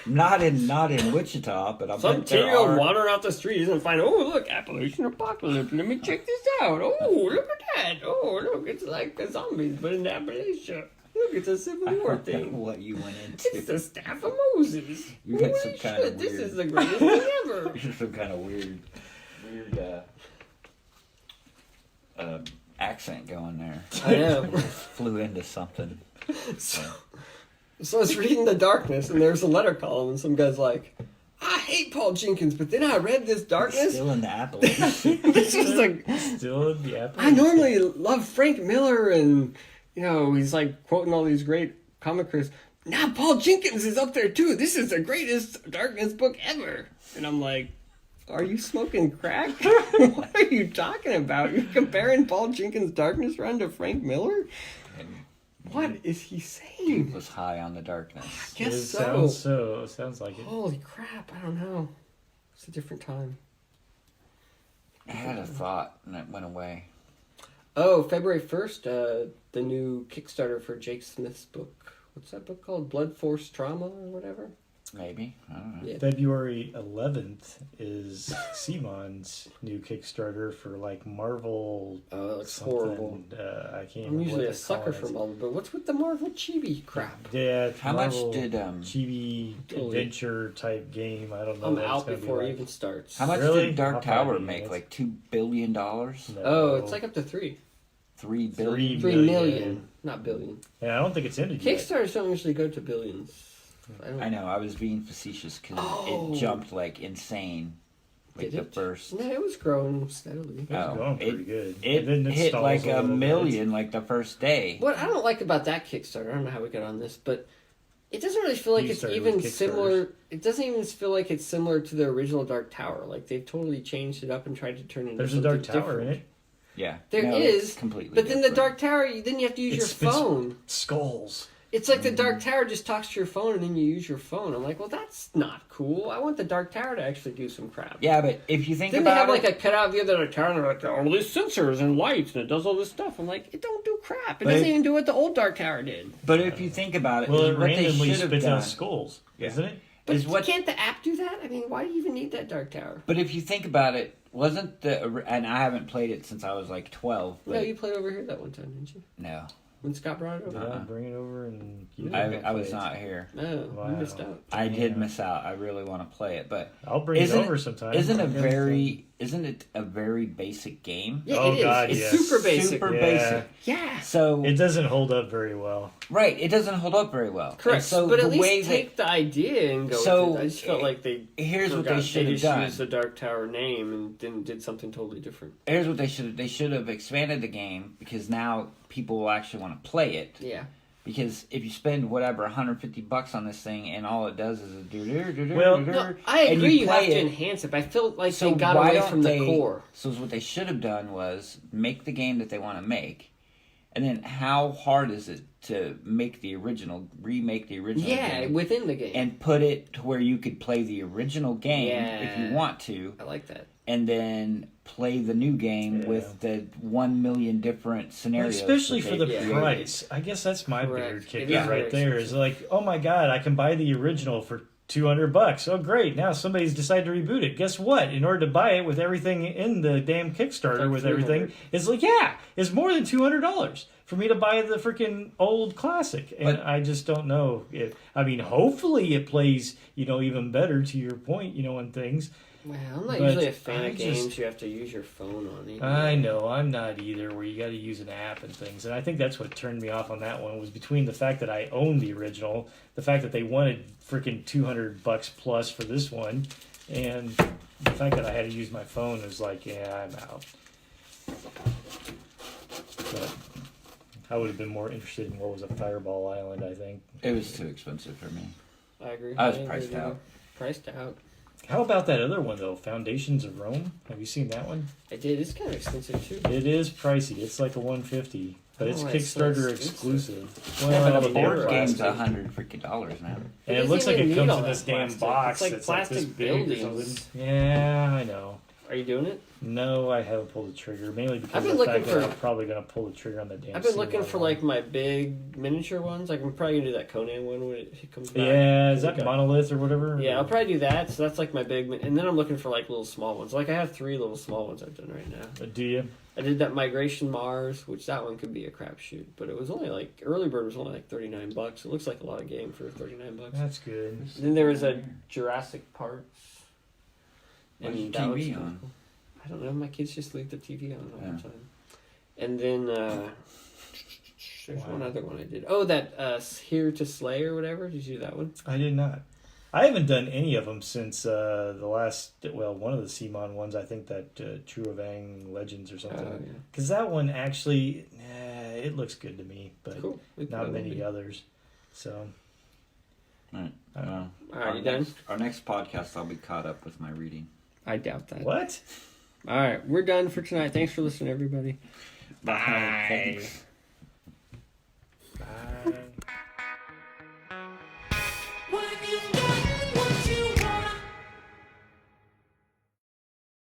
Not in Wichita, but I'm Some 10-year-old wandering out the street doesn't find, oh, look, Appalachian Apocalypse. Let me check this out. Oh, look at that. Oh, look, it's like the zombies, but in Appalachia. Look, it's a Civil War thing. What you went It's into? the staff of Moses. You got Holy some kind of shit, This weird- is the greatest thing ever. You're some kind of weird accent going there. I know. Flew into something. So I was reading The Darkness, and there's a letter column, and some guy's like, I hate Paul Jenkins, but then I read this Darkness. Still in the Appalachian. This is like, Still in the Apple. I normally love Frank Miller, and, you know, he's like quoting all these great comic critics. Now Paul Jenkins is up there too. This is the greatest Darkness book ever. And I'm like, Are you smoking crack? What are you talking about? You're comparing Paul Jenkins' Darkness Run to Frank Miller? And What is he he saying? was high on the darkness. Guess It so. sounds like it. Holy crap, I don't know. It's a different time. I had a thought and it went away. Oh, February 1st, the new Kickstarter for Jake Smith's book. What's that book called? Blood Force Trauma or whatever? Maybe. I don't know. Yeah. February 11th is Simon's new Kickstarter for like Marvel. Oh, that looks something. horrible. I can't. I'm remember usually what a they sucker call for it. Marvel, but what's with the Marvel chibi crap? Yeah, it's How Marvel much did chibi Totally. adventure type game. I don't know. I'm what it's out gonna be before it like. even starts. How much Really? did Dark I'll Tower probably make? get it. Like $2 billion? No. Oh, it's like up to 3. $3 billion? 3 million. million, not billion. Yeah, I don't think it's ended yet. Kickstarters don't usually go to billions. I know, I was being facetious because Oh. it jumped like insane. Like Did the it? first. No, it was growing steadily. It was going pretty good. It And then hit stalls like a a little million like the first day. What I don't like about that Kickstarter, I don't know how we got on this, but it doesn't really feel like You it's started even with Kickstarters. similar. It doesn't even feel like it's similar to the original Dark Tower. Like they've totally changed it up and tried to turn it into There's a something Dark Tower different. in it. Yeah. There no, is, it's completely But then the different. Dark Tower, then you have to use It's- your it's- phone. Skulls. It's like the Dark Tower just talks to your phone and then you use your phone. I'm like, well, that's not cool. I want the Dark Tower to actually do some crap. Yeah, but if you think Then they about have it, like a cutout of the other Dark Tower and they're like, all these sensors and lights and it does all this stuff. I'm like, it don't do crap. It But doesn't it- even do what the old Dark Tower did. but if you think about it, Well, is it what they randomly should have spits done. out skulls, Yeah. isn't it? But Is what- can't the app do that? I mean, why do you even need that Dark Tower? But if you think about it, wasn't and I haven't played it since I was like 12. But No, you played over here that one time, didn't you? no, When Scott brought it over? Yeah, Uh-uh. bring it over and you No. I was not here. No, Wow. you missed out. I did Yeah. miss out. I really want to play it, but I'll bring it over sometime. Isn't I'm good. it a very basic game? Yeah, Oh, it is. God, it's yes. super basic. Super Yeah. basic. Yeah. So It doesn't hold up very well. right, it doesn't hold up very well. Correct. And so but the at least way take the idea and go So, with it. I just felt like they here's what forgot. they should have just done. used the Dark Tower name and then did something totally different. Here's what they should have expanded the game because now people will actually want to play it. Yeah. Because if you spend whatever $150 on this thing and all it does is a Well, No, I and agree you have play to it, enhance it, but I feel like so they got why away don't from the they- core. So what they should have done was make the game that they want to make, and then how hard is it to remake the original Yeah, game, within the game. and put it to where you could play the original game if you Yeah. want to, I like that. and then play the new game Yeah. with the 1 million different scenarios. Especially that for they the created. price. I guess that's my Correct. bigger It kicker is right very there. Is like, oh my god, I can buy the original for $200. Oh great, now somebody's decided to reboot it. Guess what? In order to buy it with everything in the damn Kickstarter Like with everything, $300. it's like, yeah, it's more than $200 for me to buy the freaking old classic. And But- I just don't know if, I mean, hopefully it plays, even better to your point, on things. Well, I'm not But usually a fan I of games you have to use your phone on. Either. I know, I'm not either, where you got to use an app and things. And I think that's what turned me off on that one, was between the fact that I owned the original, the fact that they wanted freaking $200 plus for this one, and the fact that I had to use my phone. It was like, yeah, I'm out. But I would have been more interested in what was a Fireball Island, I think. It was too expensive for me. I agree. I was agree priced with you. out. Priced out. How about that other one, though? Foundations of Rome? Have you seen that one? I did. It's kind of expensive too. It is pricey. It's like a $150, but it's Oh, it's so Kickstarter expensive. exclusive. Yeah, Well, but the the board board Game's plastic. $100 now. And it doesn't looks like even it need comes all in that this damn plastic. box. It's like that's plastic this big or buildings. something. Yeah, I know. Are you doing it? No, I haven't pulled the trigger, mainly because I've of been the looking fact that for- I'm probably going to pull the trigger on the damn I've been Sea looking Lion for one. like my big miniature ones. Like I'm probably gonna do that Conan one when it comes back. Yeah, is that Okay. Monolith or whatever? Yeah, I'll probably do that. So that's like my big, and then I'm looking for like little small ones. Like I have 3 little small ones I've done right now. Do you? I did that Migration Mars, which that one could be a crapshoot, but it was only like early bird was only like $39. It looks like a lot of game for $39. That's good. Then there was a Jurassic Parks. What's your that looks TV kinda on? cool. I don't know. My kids just leave the TV on all Yeah. the time. And then there's Wow. one other one I did. Oh, that Here to Slay or whatever. Did you do that one? I did not. I haven't done any of them since the last, one of the Simon ones. I think that True Avang Legends or Oh, something. yeah. Because that one actually, it looks good to me, but Cool. We can not go many with it. others. So, Right. I don't know. All right, you done? Our next podcast, I'll be caught up with my reading. I doubt that. What? All right, we're done for tonight. Thanks for listening, everybody. Bye. Bye. Thanks.